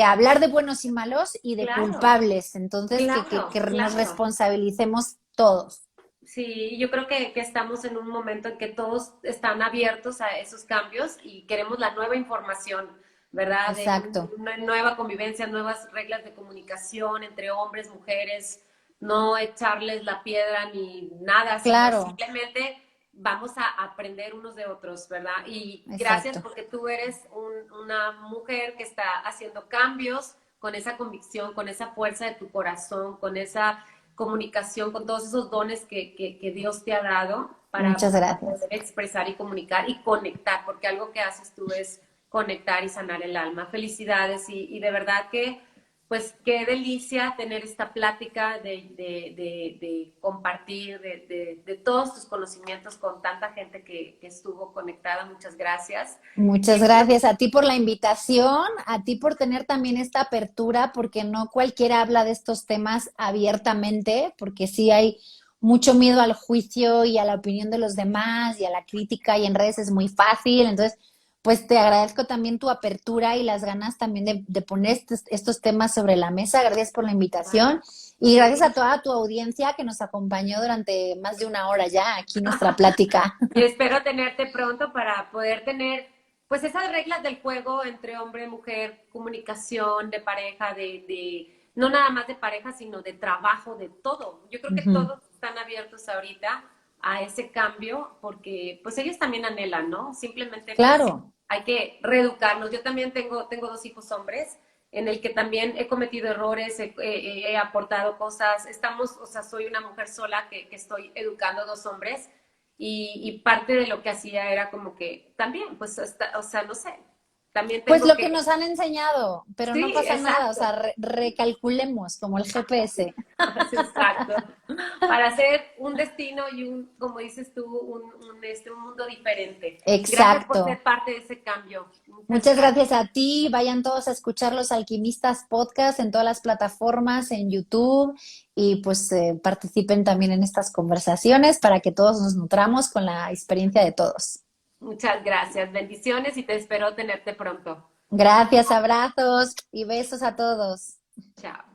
hablar de buenos y malos y de Claro, culpables, entonces claro, que nos claro. responsabilicemos todos. Sí, yo creo que estamos en un momento en que todos están abiertos a esos cambios y queremos la nueva información, ¿verdad? De Exacto, una nueva convivencia, nuevas reglas de comunicación entre hombres, mujeres, no echarles la piedra ni nada, sino claro, simplemente vamos a aprender unos de otros, ¿verdad? Y gracias exacto. porque tú eres una mujer que está haciendo cambios con esa convicción, con esa fuerza de tu corazón, con esa comunicación, con todos esos dones que Dios te ha dado Muchas para gracias. poder expresar y comunicar y conectar, porque algo que haces tú es conectar y sanar el alma. Felicidades y de verdad que, pues, qué delicia tener esta plática de compartir de todos tus conocimientos con tanta gente que estuvo conectada. Muchas gracias. Muchas Y bueno, gracias a ti por la invitación, a ti por tener también esta apertura, porque no cualquiera habla de estos temas abiertamente, porque sí hay mucho miedo al juicio y a la opinión de los demás y a la crítica y en redes es muy fácil. Entonces, pues te agradezco también tu apertura y las ganas también de poner estos temas sobre la mesa. Gracias por la invitación y gracias a sí. toda tu audiencia que nos acompañó durante más de una hora ya aquí nuestra plática. Y espero tenerte pronto para poder tener, pues, esas reglas del juego entre hombre y mujer, comunicación de pareja, no nada más de pareja, sino de trabajo, de todo. Yo creo que Ujú. todos están abiertos ahorita a ese cambio porque, pues, ellos también anhelan, ¿no? Simplemente, pues, Claro. hay que reeducarnos. Yo también tengo dos hijos hombres en el que también he cometido errores, he aportado cosas. Estamos, o sea, soy una mujer sola que estoy educando a dos hombres y parte de lo que hacía era como que también, pues, o sea, no sé, también Pues tengo lo que que, nos han enseñado, pero no sí, pasa nada, o exacto, sea, recalculemos como el GPS. exacto, para hacer un destino y como dices tú, un mundo diferente. Gracias por Exacto. ser parte de ese cambio. Muchas Muchas gracias. gracias a ti. Vayan todos a escuchar Los Alquimistas Podcast en todas las plataformas, en YouTube, y pues participen también en estas conversaciones para que todos nos nutramos con la experiencia de todos. Muchas gracias. Bendiciones y te espero tenerte pronto. Gracias, abrazos y besos a todos. Chao.